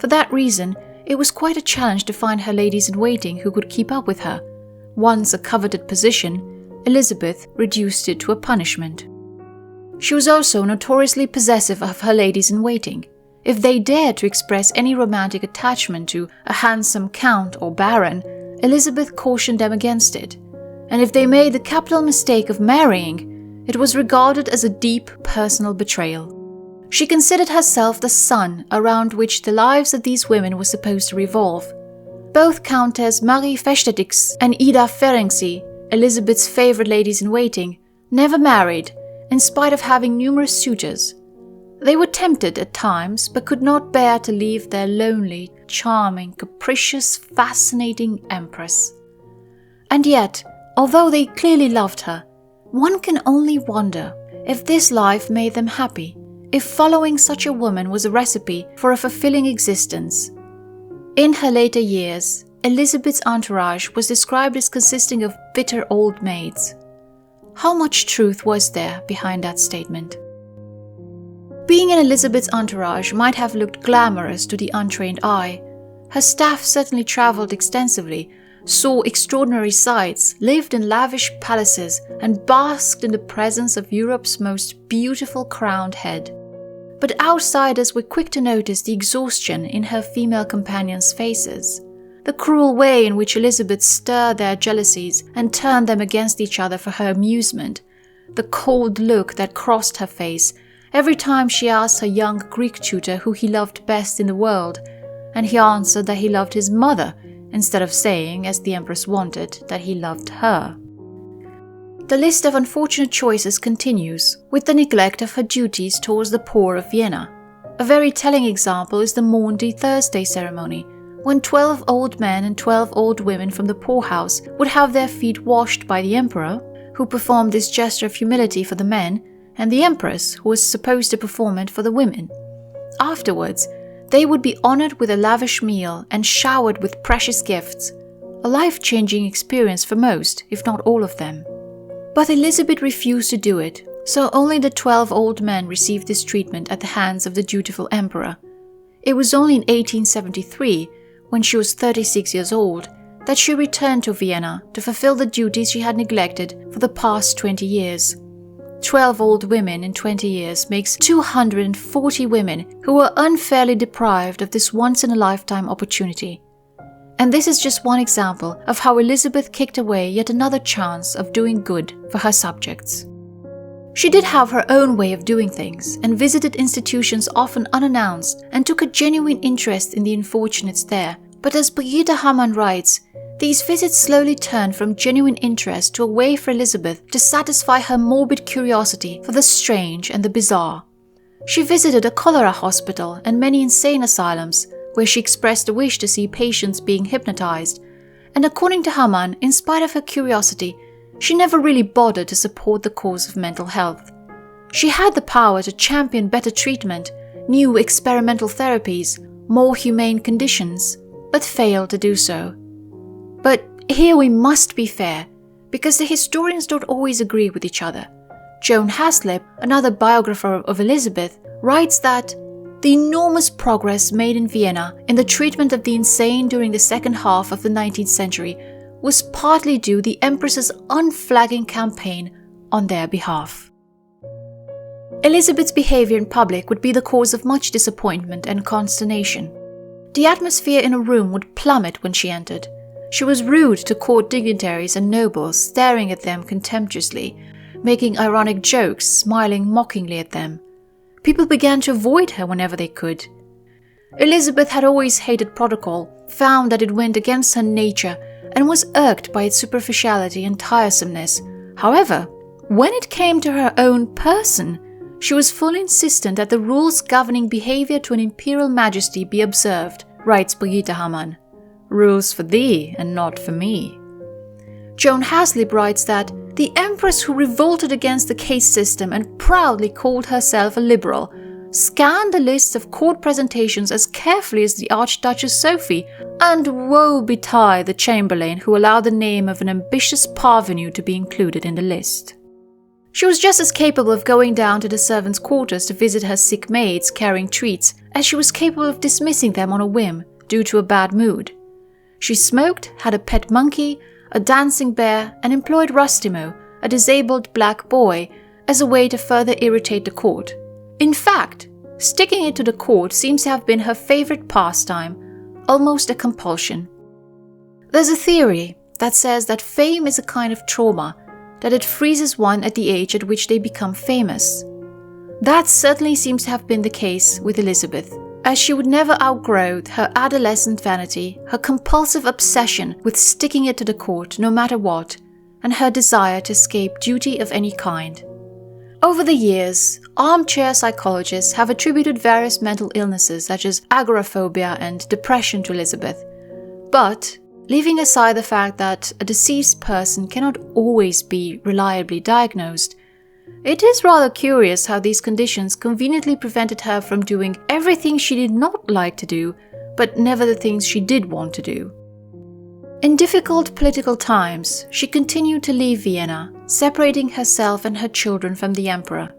For that reason, it was quite a challenge to find her ladies-in-waiting who could keep up with her. Once a coveted position, Elisabeth reduced it to a punishment. She was also notoriously possessive of her ladies-in-waiting. If they dared to express any romantic attachment to a handsome count or baron, Elisabeth cautioned them against it. And if they made the capital mistake of marrying, it was regarded as a deep personal betrayal. She considered herself the sun around which the lives of these women were supposed to revolve. Both Countess Marie Festetics and Ida Ferenczi, Elisabeth's favourite ladies-in-waiting, never married, in spite of having numerous suitors. They were tempted at times, but could not bear to leave their lonely, charming, capricious, fascinating Empress. And yet, although they clearly loved her, one can only wonder if this life made them happy, if following such a woman was a recipe for a fulfilling existence. In her later years, Elisabeth's entourage was described as consisting of bitter old maids. How much truth was there behind that statement? Being in Elisabeth's entourage might have looked glamorous to the untrained eye. Her staff certainly travelled extensively, saw extraordinary sights, lived in lavish palaces, and basked in the presence of Europe's most beautiful crowned head. But outsiders were quick to notice the exhaustion in her female companions' faces, the cruel way in which Elisabeth stirred their jealousies and turned them against each other for her amusement, the cold look that crossed her face every time she asked her young Greek tutor who he loved best in the world, and he answered that he loved his mother, instead of saying, as the Empress wanted, that he loved her. The list of unfortunate choices continues, with the neglect of her duties towards the poor of Vienna. A very telling example is the Maundy Thursday ceremony, when 12 old men and 12 old women from the poorhouse would have their feet washed by the Emperor, who performed this gesture of humility for the men, and the Empress, who was supposed to perform it for the women. Afterwards, they would be honoured with a lavish meal and showered with precious gifts, a life-changing experience for most, if not all of them. But Elisabeth refused to do it, so only the 12 old men received this treatment at the hands of the dutiful Emperor. It was only in 1873, when she was 36 years old, that she returned to Vienna to fulfill the duties she had neglected for the past 20 years. 12 old women in 20 years makes 240 women who were unfairly deprived of this once-in-a-lifetime opportunity. And this is just one example of how Elisabeth kicked away yet another chance of doing good for her subjects. She did have her own way of doing things and visited institutions often unannounced and took a genuine interest in the unfortunates there. But as Brigitte Hamann writes, these visits slowly turned from genuine interest to a way for Elisabeth to satisfy her morbid curiosity for the strange and the bizarre. She visited a cholera hospital and many insane asylums, where she expressed a wish to see patients being hypnotized, and according to Hamann, in spite of her curiosity, she never really bothered to support the cause of mental health. She had the power to champion better treatment, new experimental therapies, more humane conditions, but failed to do so. But here we must be fair, because the historians don't always agree with each other. Joan Haslip, another biographer of Elisabeth, writes that The enormous progress made in Vienna in the treatment of the insane during the second half of the 19th century was partly due to the Empress's unflagging campaign on their behalf. Elisabeth's behavior in public would be the cause of much disappointment and consternation. The atmosphere in a room would plummet when she entered. She was rude to court dignitaries and nobles, staring at them contemptuously, making ironic jokes, smiling mockingly at them. People began to avoid her whenever they could. Elisabeth had always hated protocol, found that it went against her nature, and was irked by its superficiality and tiresomeness. However, when it came to her own person, she was fully insistent that the rules governing behavior to an imperial majesty be observed, writes Brigitte Hamann. Rules for thee and not for me. Joan Haslip writes that the Empress, who revolted against the caste system and proudly called herself a liberal, scanned the lists of court presentations as carefully as the Archduchess Sophie, and woe betide the chamberlain who allowed the name of an ambitious parvenu to be included in the list. She was just as capable of going down to the servants' quarters to visit her sick maids carrying treats as she was capable of dismissing them on a whim due to a bad mood. She smoked, had a pet monkey, a dancing bear, and employed Rustimo, a disabled black boy, as a way to further irritate the court. In fact, sticking it to the court seems to have been her favorite pastime, almost a compulsion. There's a theory that says that fame is a kind of trauma, that it freezes one at the age at which they become famous. That certainly seems to have been the case with Elisabeth, as she would never outgrow her adolescent vanity, her compulsive obsession with sticking it to the court no matter what, and her desire to escape duty of any kind. Over the years, armchair psychologists have attributed various mental illnesses such as agoraphobia and depression to Elisabeth. But, leaving aside the fact that a deceased person cannot always be reliably diagnosed, it is rather curious how these conditions conveniently prevented her from doing everything she did not like to do, but never the things she did want to do. In difficult political times, she continued to leave Vienna, separating herself and her children from the emperor.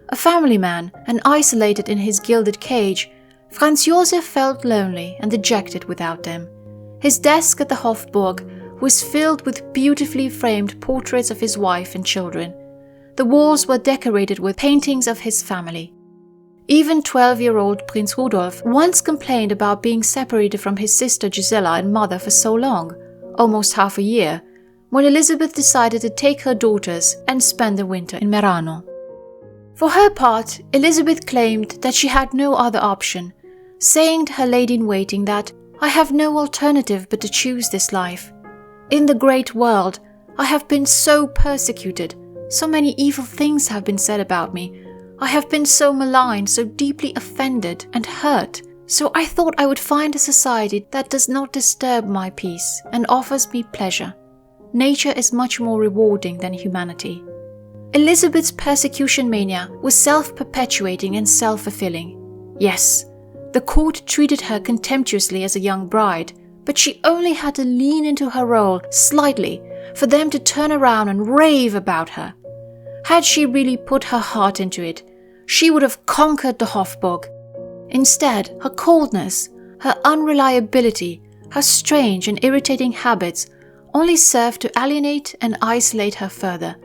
A family man and isolated in his gilded cage, Franz Josef felt lonely and dejected without them. His desk at the Hofburg was filled with beautifully framed portraits of his wife and children. The walls were decorated with paintings of his family. Even 12-year-old Prince Rudolf once complained about being separated from his sister Gisela and mother for so long, almost half a year, when Elisabeth decided to take her daughters and spend the winter in Merano. For her part, Elisabeth claimed that she had no other option, saying to her lady-in-waiting that, "I have no alternative but to choose this life. In the great world, I have been so persecuted. So many evil things have been said about me. I have been so maligned, so deeply offended and hurt. So I thought I would find a society that does not disturb my peace and offers me pleasure. Nature is much more rewarding than humanity." Elisabeth's persecution mania was self-perpetuating and self-fulfilling. Yes, the court treated her contemptuously as a young bride, but she only had to lean into her role slightly for them to turn around and rave about her. Had she really put her heart into it, she would have conquered the Hofburg. Instead, her coldness, her unreliability, her strange and irritating habits only served to alienate and isolate her further.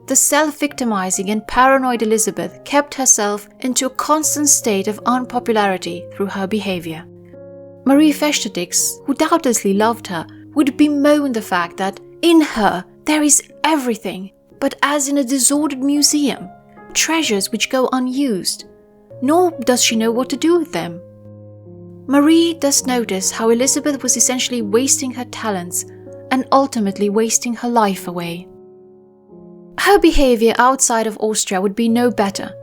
The self-victimizing and paranoid Elisabeth kept herself into a constant state of unpopularity through her behavior. Marie Festetics, who doubtlessly loved her, would bemoan the fact that in her there is everything, but as in a disordered museum, treasures which go unused, nor does she know what to do with them. Marie thus noticed how Elisabeth was essentially wasting her talents and ultimately wasting her life away. Her behavior outside of Austria would be no better.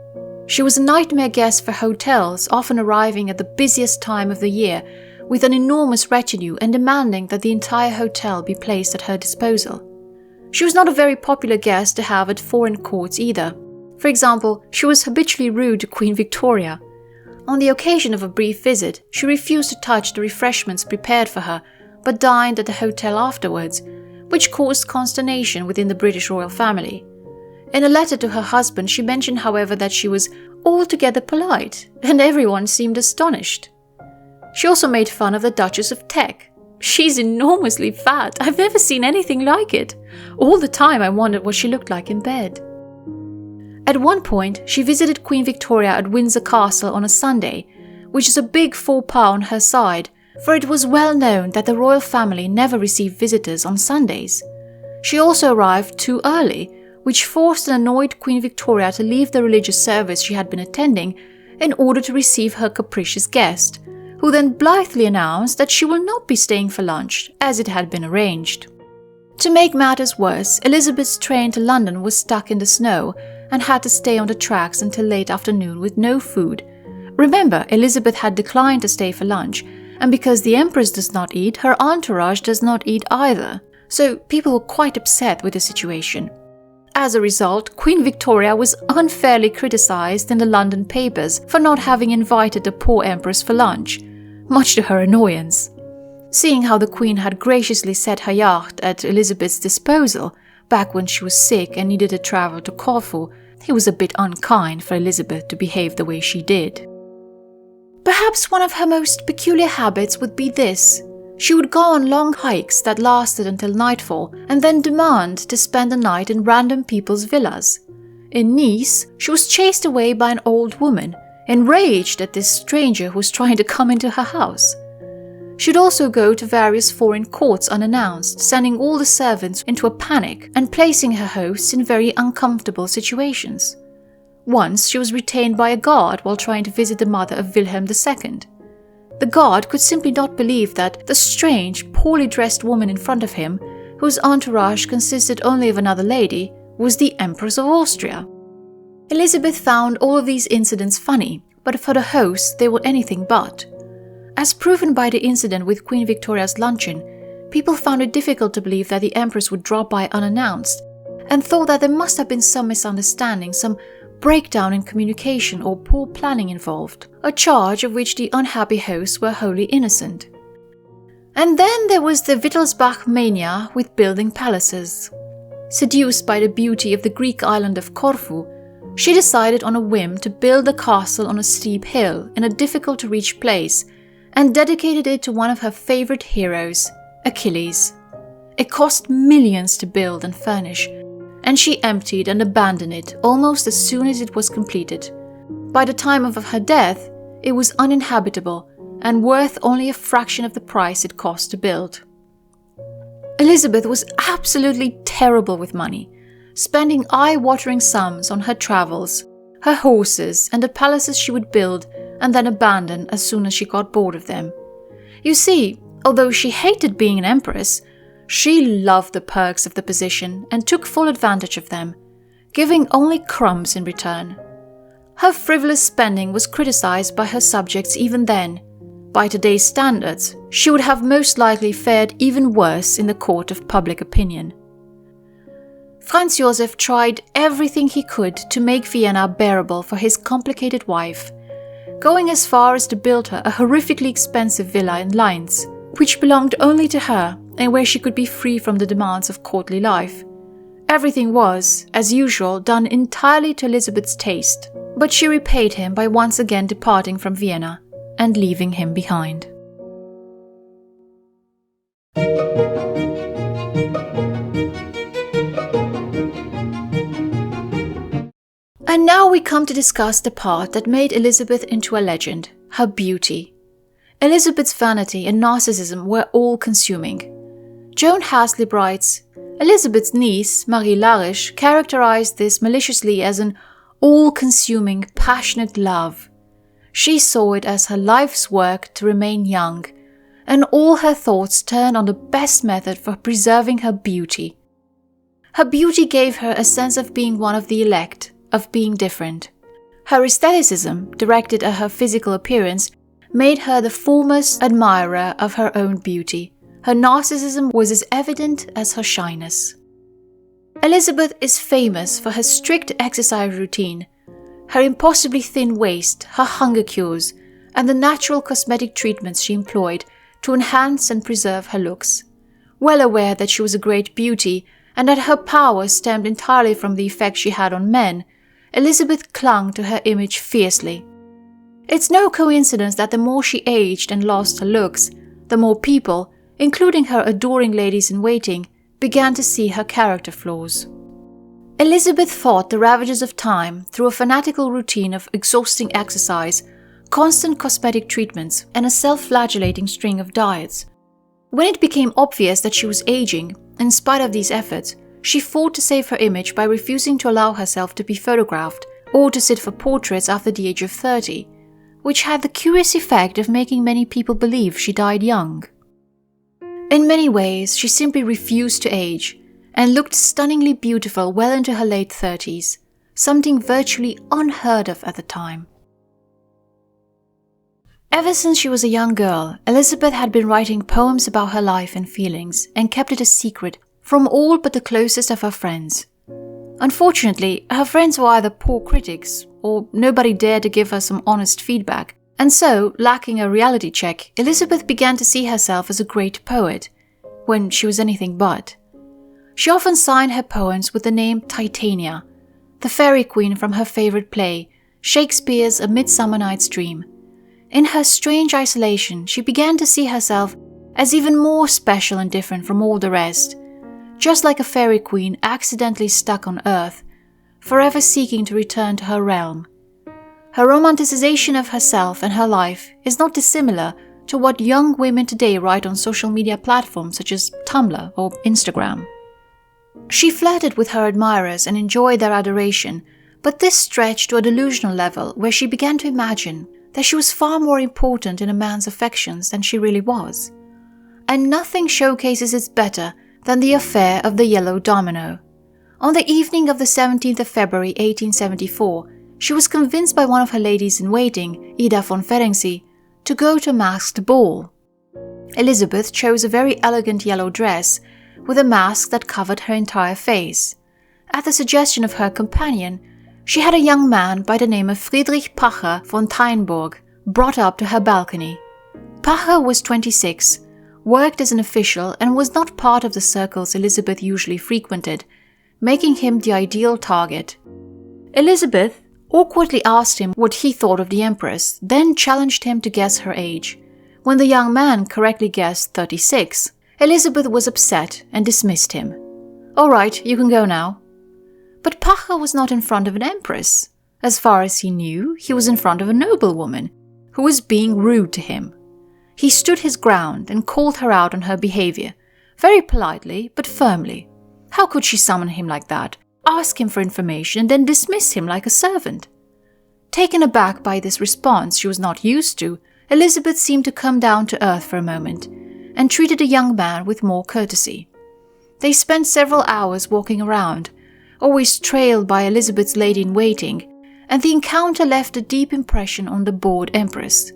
She was a nightmare guest for hotels, often arriving at the busiest time of the year with an enormous retinue and demanding that the entire hotel be placed at her disposal. She was not a very popular guest to have at foreign courts either. For example, she was habitually rude to Queen Victoria. On the occasion of a brief visit, she refused to touch the refreshments prepared for her, but dined at the hotel afterwards, which caused consternation within the British royal family. In a letter to her husband, she mentioned, however, that she was altogether polite, and everyone seemed astonished. She also made fun of the Duchess of Teck. She's enormously fat. I've never seen anything like it. All the time I wondered what she looked like in bed. At one point, she visited Queen Victoria at Windsor Castle on a Sunday, which is a big faux pas on her side, for it was well known that the royal family never received visitors on Sundays. She also arrived too early, which forced an annoyed Queen Victoria to leave the religious service she had been attending in order to receive her capricious guest, who then blithely announced that she will not be staying for lunch, as it had been arranged. To make matters worse, Elisabeth's train to London was stuck in the snow and had to stay on the tracks until late afternoon with no food. Remember, Elisabeth had declined to stay for lunch, and because the Empress does not eat, her entourage does not eat either, so people were quite upset with the situation. As a result, Queen Victoria was unfairly criticised in the London papers for not having invited the poor Empress for lunch, much to her annoyance. Seeing how the Queen had graciously set her yacht at Elisabeth's disposal back when she was sick and needed to travel to Corfu, it was a bit unkind for Elisabeth to behave the way she did. Perhaps one of her most peculiar habits would be this. She would go on long hikes that lasted until nightfall and then demand to spend the night in random people's villas. In Nice, she was chased away by an old woman, enraged at this stranger who was trying to come into her house. She'd also go to various foreign courts unannounced, sending all the servants into a panic and placing her hosts in very uncomfortable situations. Once she was retained by a guard while trying to visit the mother of Wilhelm II. The guard could simply not believe that the strange, poorly dressed woman in front of him, whose entourage consisted only of another lady, was the Empress of Austria. Elisabeth found all of these incidents funny, but for the hosts they were anything but. As proven by the incident with Queen Victoria's luncheon, people found it difficult to believe that the Empress would drop by unannounced, and thought that there must have been some misunderstanding, some breakdown in communication or poor planning involved, a charge of which the unhappy hosts were wholly innocent. And then there was the Wittelsbach mania with building palaces. Seduced by the beauty of the Greek island of Corfu, she decided on a whim to build a castle on a steep hill in a difficult-to-reach place and dedicated it to one of her favorite heroes, Achilles. It cost millions to build and furnish, and she emptied and abandoned it almost as soon as it was completed. By the time of her death, it was uninhabitable and worth only a fraction of the price it cost to build. Elisabeth was absolutely terrible with money, spending eye-watering sums on her travels, her horses, and the palaces she would build and then abandon as soon as she got bored of them. You see, although she hated being an empress, she loved the perks of the position and took full advantage of them, giving only crumbs in return. Her frivolous spending was criticized by her subjects even then. By today's standards, she would have most likely fared even worse in the court of public opinion. Franz Josef tried everything he could to make Vienna bearable for his complicated wife, going as far as to build her a horrifically expensive villa in Linz, which belonged only to her and where she could be free from the demands of courtly life. Everything was, as usual, done entirely to Elisabeth's taste, but she repaid him by once again departing from Vienna and leaving him behind. And now we come to discuss the part that made Elisabeth into a legend, her beauty. Elisabeth's vanity and narcissism were all-consuming. Joan Haslip writes, Elisabeth's niece, Marie Lariche, characterized this maliciously as an all-consuming, passionate love. She saw it as her life's work to remain young, and all her thoughts turned on the best method for preserving her beauty. Her beauty gave her a sense of being one of the elect, of being different. Her aestheticism, directed at her physical appearance, made her the foremost admirer of her own beauty. Her narcissism was as evident as her shyness. Elisabeth is famous for her strict exercise routine, her impossibly thin waist, her hunger cures, and the natural cosmetic treatments she employed to enhance and preserve her looks. Well aware that she was a great beauty and that her power stemmed entirely from the effect she had on men, Elisabeth clung to her image fiercely. It's no coincidence that the more she aged and lost her looks, the more people, including her adoring ladies-in-waiting, began to see her character flaws. Elisabeth fought the ravages of time through a fanatical routine of exhausting exercise, constant cosmetic treatments, and a self-flagellating string of diets. When it became obvious that she was aging, in spite of these efforts, she fought to save her image by refusing to allow herself to be photographed or to sit for portraits after the age of 30, which had the curious effect of making many people believe she died young. In many ways, she simply refused to age and looked stunningly beautiful well into her late 30s, something virtually unheard of at the time. Ever since she was a young girl, Elisabeth had been writing poems about her life and feelings and kept it a secret from all but the closest of her friends. Unfortunately, her friends were either poor critics or nobody dared to give her some honest feedback, and so, lacking a reality check, Elisabeth began to see herself as a great poet, when she was anything but. She often signed her poems with the name Titania, the fairy queen from her favorite play, Shakespeare's A Midsummer Night's Dream. In her strange isolation, she began to see herself as even more special and different from all the rest, just like a fairy queen accidentally stuck on Earth, forever seeking to return to her realm. Her romanticization of herself and her life is not dissimilar to what young women today write on social media platforms such as Tumblr or Instagram. She flirted with her admirers and enjoyed their adoration, but this stretched to a delusional level where she began to imagine that she was far more important in a man's affections than she really was. And nothing showcases it better than the affair of the yellow domino. On the evening of the 17th of February 1874, she was convinced by one of her ladies-in-waiting, Ida von Ferenczi, to go to a masked ball. Elisabeth chose a very elegant yellow dress with a mask that covered her entire face. At the suggestion of her companion, she had a young man by the name of Friedrich Pacher von Teinburg brought up to her balcony. Pacher was 26, worked as an official and was not part of the circles Elisabeth usually frequented, making him the ideal target. Elisabeth awkwardly asked him what he thought of the Empress, then challenged him to guess her age. When the young man correctly guessed 36, Elisabeth was upset and dismissed him. "All right, you can go now." But Pacher was not in front of an empress. As far as he knew, he was in front of a noblewoman who was being rude to him. He stood his ground and called her out on her behavior, very politely but firmly. How could she summon him like that, ask him for information, and then dismiss him like a servant? Taken aback by this response she was not used to, Elisabeth seemed to come down to earth for a moment and treated the young man with more courtesy. They spent several hours walking around, always trailed by Elisabeth's lady-in-waiting, and the encounter left a deep impression on the bored Empress.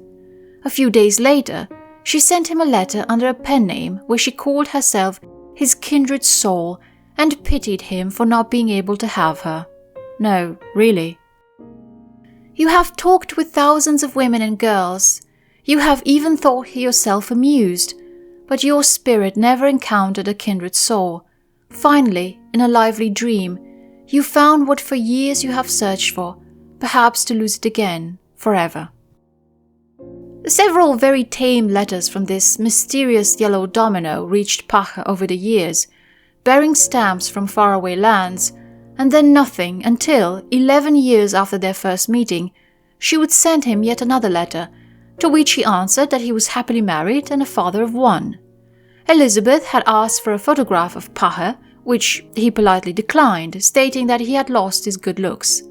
A few days later, she sent him a letter under a pen name where she called herself his kindred soul and pitied him for not being able to have her. No, really. "You have talked with thousands of women and girls. You have even thought yourself amused, but your spirit never encountered a kindred soul. Finally, in a lively dream, you found what for years you have searched for, perhaps to lose it again, forever." Several very tame letters from this mysterious yellow domino reached Pacher over the years, bearing stamps from faraway lands, and then nothing until, 11 years after their first meeting, she would send him yet another letter, to which he answered that he was happily married and a father of one. Elisabeth had asked for a photograph of Pacher, which he politely declined, stating that he had lost his good looks.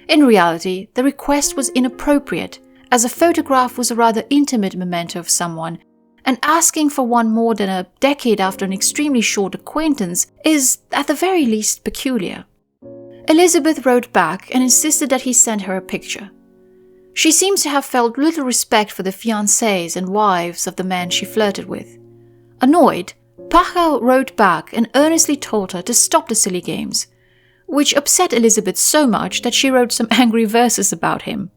In reality, the request was inappropriate, as a photograph was a rather intimate memento of someone, and asking for one more than a decade after an extremely short acquaintance is, at the very least, peculiar. Elisabeth wrote back and insisted that he send her a picture. She seems to have felt little respect for the fiancés and wives of the men she flirted with. Annoyed, Pacher wrote back and earnestly told her to stop the silly games, which upset Elisabeth so much that she wrote some angry verses about him.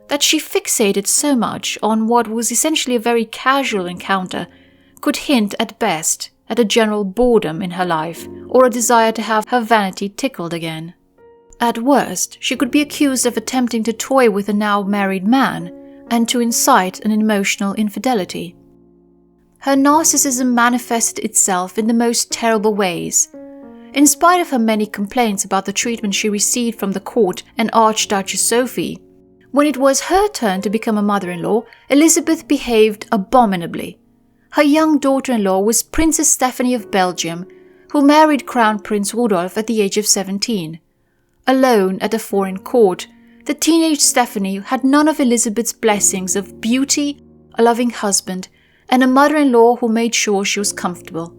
That she fixated so much on what was essentially a very casual encounter could hint at best at a general boredom in her life or a desire to have her vanity tickled again. At worst, she could be accused of attempting to toy with a now married man and to incite an emotional infidelity. Her narcissism manifested itself in the most terrible ways. In spite of her many complaints about the treatment she received from the court and Archduchess Sophie, when it was her turn to become a mother-in-law, Elisabeth behaved abominably. Her young daughter-in-law was Princess Stephanie of Belgium, who married Crown Prince Rudolf at the age of 17. Alone at a foreign court, the teenage Stephanie had none of Elisabeth's blessings of beauty, a loving husband, and a mother-in-law who made sure she was comfortable.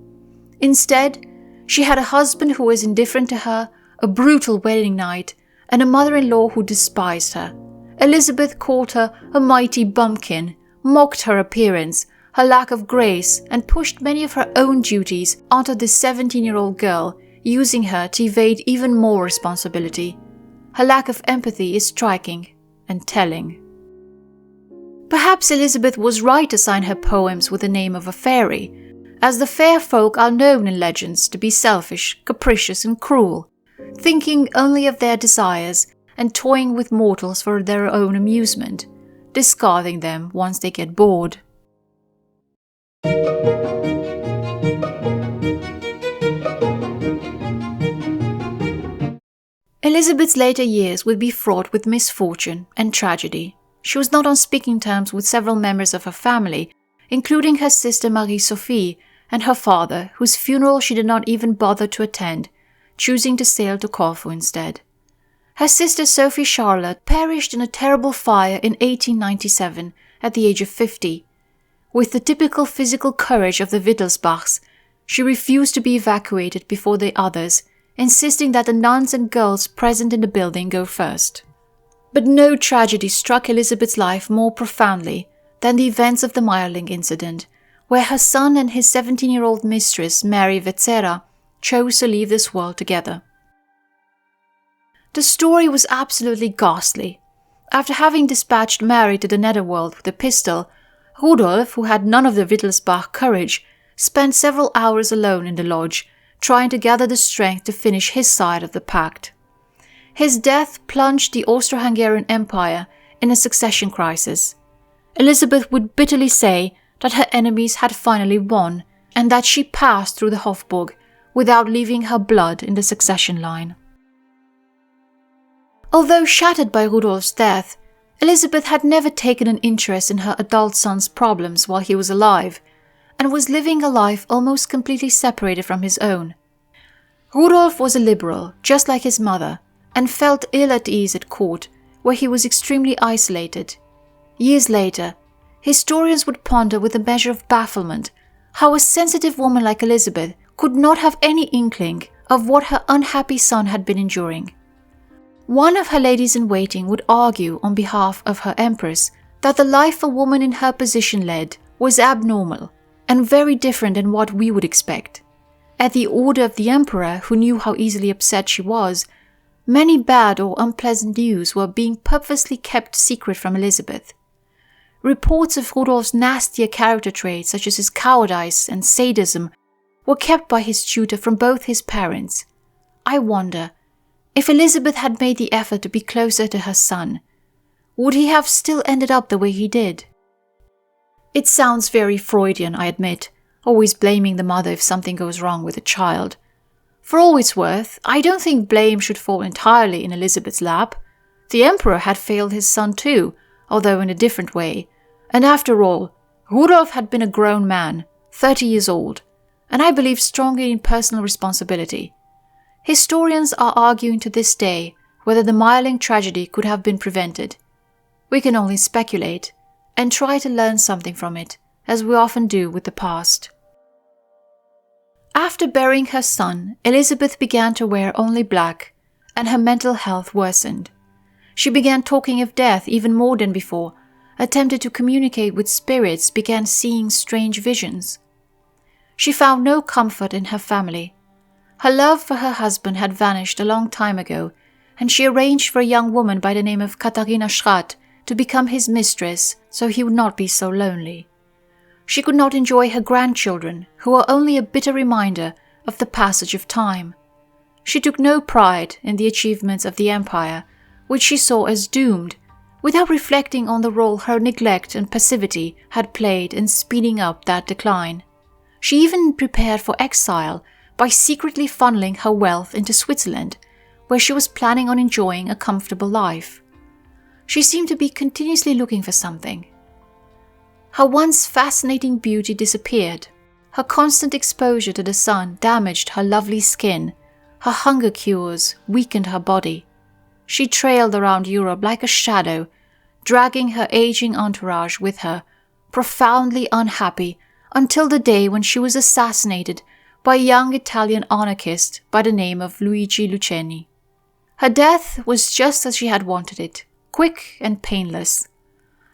Instead, she had a husband who was indifferent to her, a brutal wedding night, and a mother-in-law who despised her. Elisabeth called her a mighty bumpkin, mocked her appearance, her lack of grace, and pushed many of her own duties onto this 17-year-old girl, using her to evade even more responsibility. Her lack of empathy is striking and telling. Perhaps Elisabeth was right to sign her poems with the name of a fairy, as the fair folk are known in legends to be selfish, capricious, and cruel, thinking only of their desires and toying with mortals for their own amusement, discarding them once they get bored. Elisabeth's later years would be fraught with misfortune and tragedy. She was not on speaking terms with several members of her family, including her sister Marie-Sophie and her father, whose funeral she did not even bother to attend, choosing to sail to Corfu instead. Her sister Sophie Charlotte perished in a terrible fire in 1897 at the age of 50. With the typical physical courage of the Wittelsbachs, she refused to be evacuated before the others, insisting that the nuns and girls present in the building go first. But no tragedy struck Elisabeth's life more profoundly than the events of the Meierling incident, where her son and his 17-year-old mistress, Mary Wetzera, chose to leave this world together. The story was absolutely ghastly. After having dispatched Mary to the netherworld with a pistol, Rudolf, who had none of the Wittelsbach courage, spent several hours alone in the lodge, trying to gather the strength to finish his side of the pact. His death plunged the Austro-Hungarian Empire in a succession crisis. Elisabeth would bitterly say that her enemies had finally won, and that she passed through the Hofburg without leaving her blood in the succession line. Although shattered by Rudolf's death, Elisabeth had never taken an interest in her adult son's problems while he was alive, and was living a life almost completely separated from his own. Rudolf was a liberal, just like his mother, and felt ill at ease at court, where he was extremely isolated. Years later, historians would ponder with a measure of bafflement how a sensitive woman like Elisabeth could not have any inkling of what her unhappy son had been enduring. One of her ladies-in-waiting would argue on behalf of her Empress that the life a woman in her position led was abnormal and very different than what we would expect. At the order of the Emperor, who knew how easily upset she was, many bad or unpleasant news were being purposely kept secret from Elisabeth. Reports of Rudolf's nastier character traits, such as his cowardice and sadism, were kept by his tutor from both his parents. I wonder, if Elisabeth had made the effort to be closer to her son, would he have still ended up the way he did? It sounds very Freudian, I admit, always blaming the mother if something goes wrong with the child. For all it's worth, I don't think blame should fall entirely in Elisabeth's lap. The Emperor had failed his son too, although in a different way. And after all, Rudolf had been a grown man, 30 years old, and I believe strongly in personal responsibility. Historians are arguing to this day whether the Meierling tragedy could have been prevented. We can only speculate and try to learn something from it, as we often do with the past. After burying her son, Elisabeth began to wear only black, and her mental health worsened. She began talking of death even more than before, attempted to communicate with spirits, began seeing strange visions. She found no comfort in her family. Her love for her husband had vanished a long time ago, and she arranged for a young woman by the name of Katharina Schratt to become his mistress so he would not be so lonely. She could not enjoy her grandchildren, who were only a bitter reminder of the passage of time. She took no pride in the achievements of the empire, which she saw as doomed, without reflecting on the role her neglect and passivity had played in speeding up that decline. She even prepared for exile by secretly funneling her wealth into Switzerland, where she was planning on enjoying a comfortable life. She seemed to be continuously looking for something. Her once fascinating beauty disappeared. Her constant exposure to the sun damaged her lovely skin. Her hunger cures weakened her body. She trailed around Europe like a shadow, dragging her aging entourage with her, profoundly unhappy until the day when she was assassinated by a young Italian anarchist by the name of Luigi Lucchini. Her death was just as she had wanted it, quick and painless.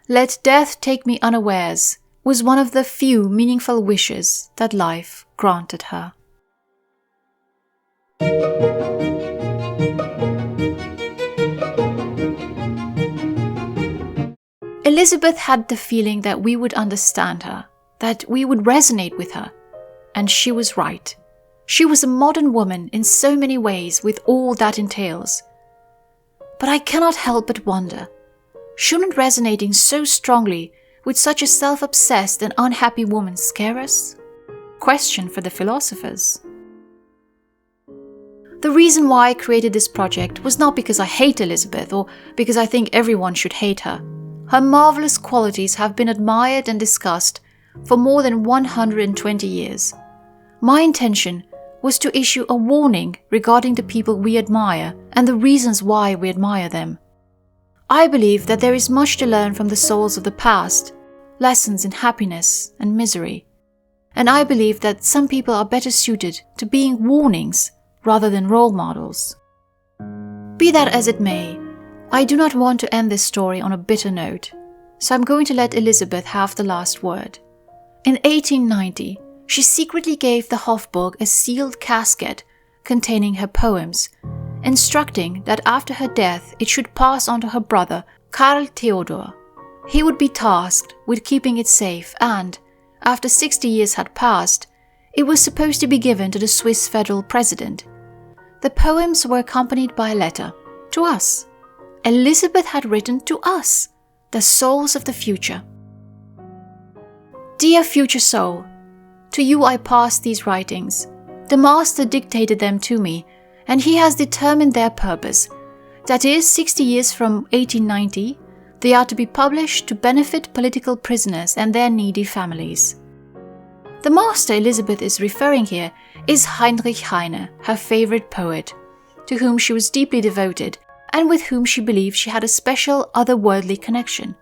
"Let death take me unawares" was one of the few meaningful wishes that life granted her. Elisabeth had the feeling that we would understand her, that we would resonate with her. And she was right. She was a modern woman in so many ways, with all that entails. But I cannot help but wonder, shouldn't resonating so strongly with such a self-obsessed and unhappy woman scare us? Question for the philosophers. The reason why I created this project was not because I hate Elisabeth or because I think everyone should hate her. Her marvelous qualities have been admired and discussed for more than 120 years. My intention was to issue a warning regarding the people we admire and the reasons why we admire them. I believe that there is much to learn from the souls of the past, lessons in happiness and misery. And I believe that some people are better suited to being warnings rather than role models. Be that as it may, I do not want to end this story on a bitter note, so I'm going to let Elisabeth have the last word. In 1890, she secretly gave the Hofburg a sealed casket containing her poems, instructing that after her death it should pass on to her brother, Karl Theodor. He would be tasked with keeping it safe and, after 60 years had passed, it was supposed to be given to the Swiss federal president. The poems were accompanied by a letter to us. Elisabeth had written to us, the souls of the future. Dear future soul, to you I pass these writings. The Master dictated them to me, and he has determined their purpose. That is, 60 years from 1890, they are to be published to benefit political prisoners and their needy families. The Master Elisabeth is referring here is Heinrich Heine, her favorite poet, to whom she was deeply devoted and with whom she believed she had a special otherworldly connection.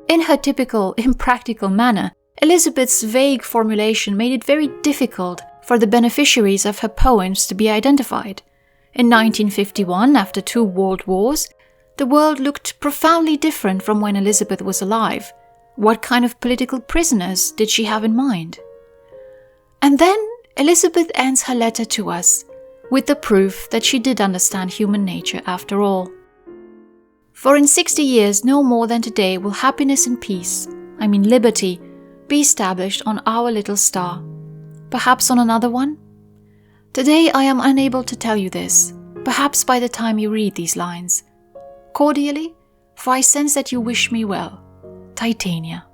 In her typical impractical manner, Elisabeth's vague formulation made it very difficult for the beneficiaries of her poems to be identified. In 1951, after 2 world wars, the world looked profoundly different from when Elisabeth was alive. What kind of political prisoners did she have in mind? And then Elisabeth ends her letter to us with the proof that she did understand human nature after all. For in 60 years, no more than today, will happiness and peace, liberty, be established on our little star. Perhaps on another one? Today I am unable to tell you this, perhaps by the time you read these lines. Cordially, for I sense that you wish me well. Titania.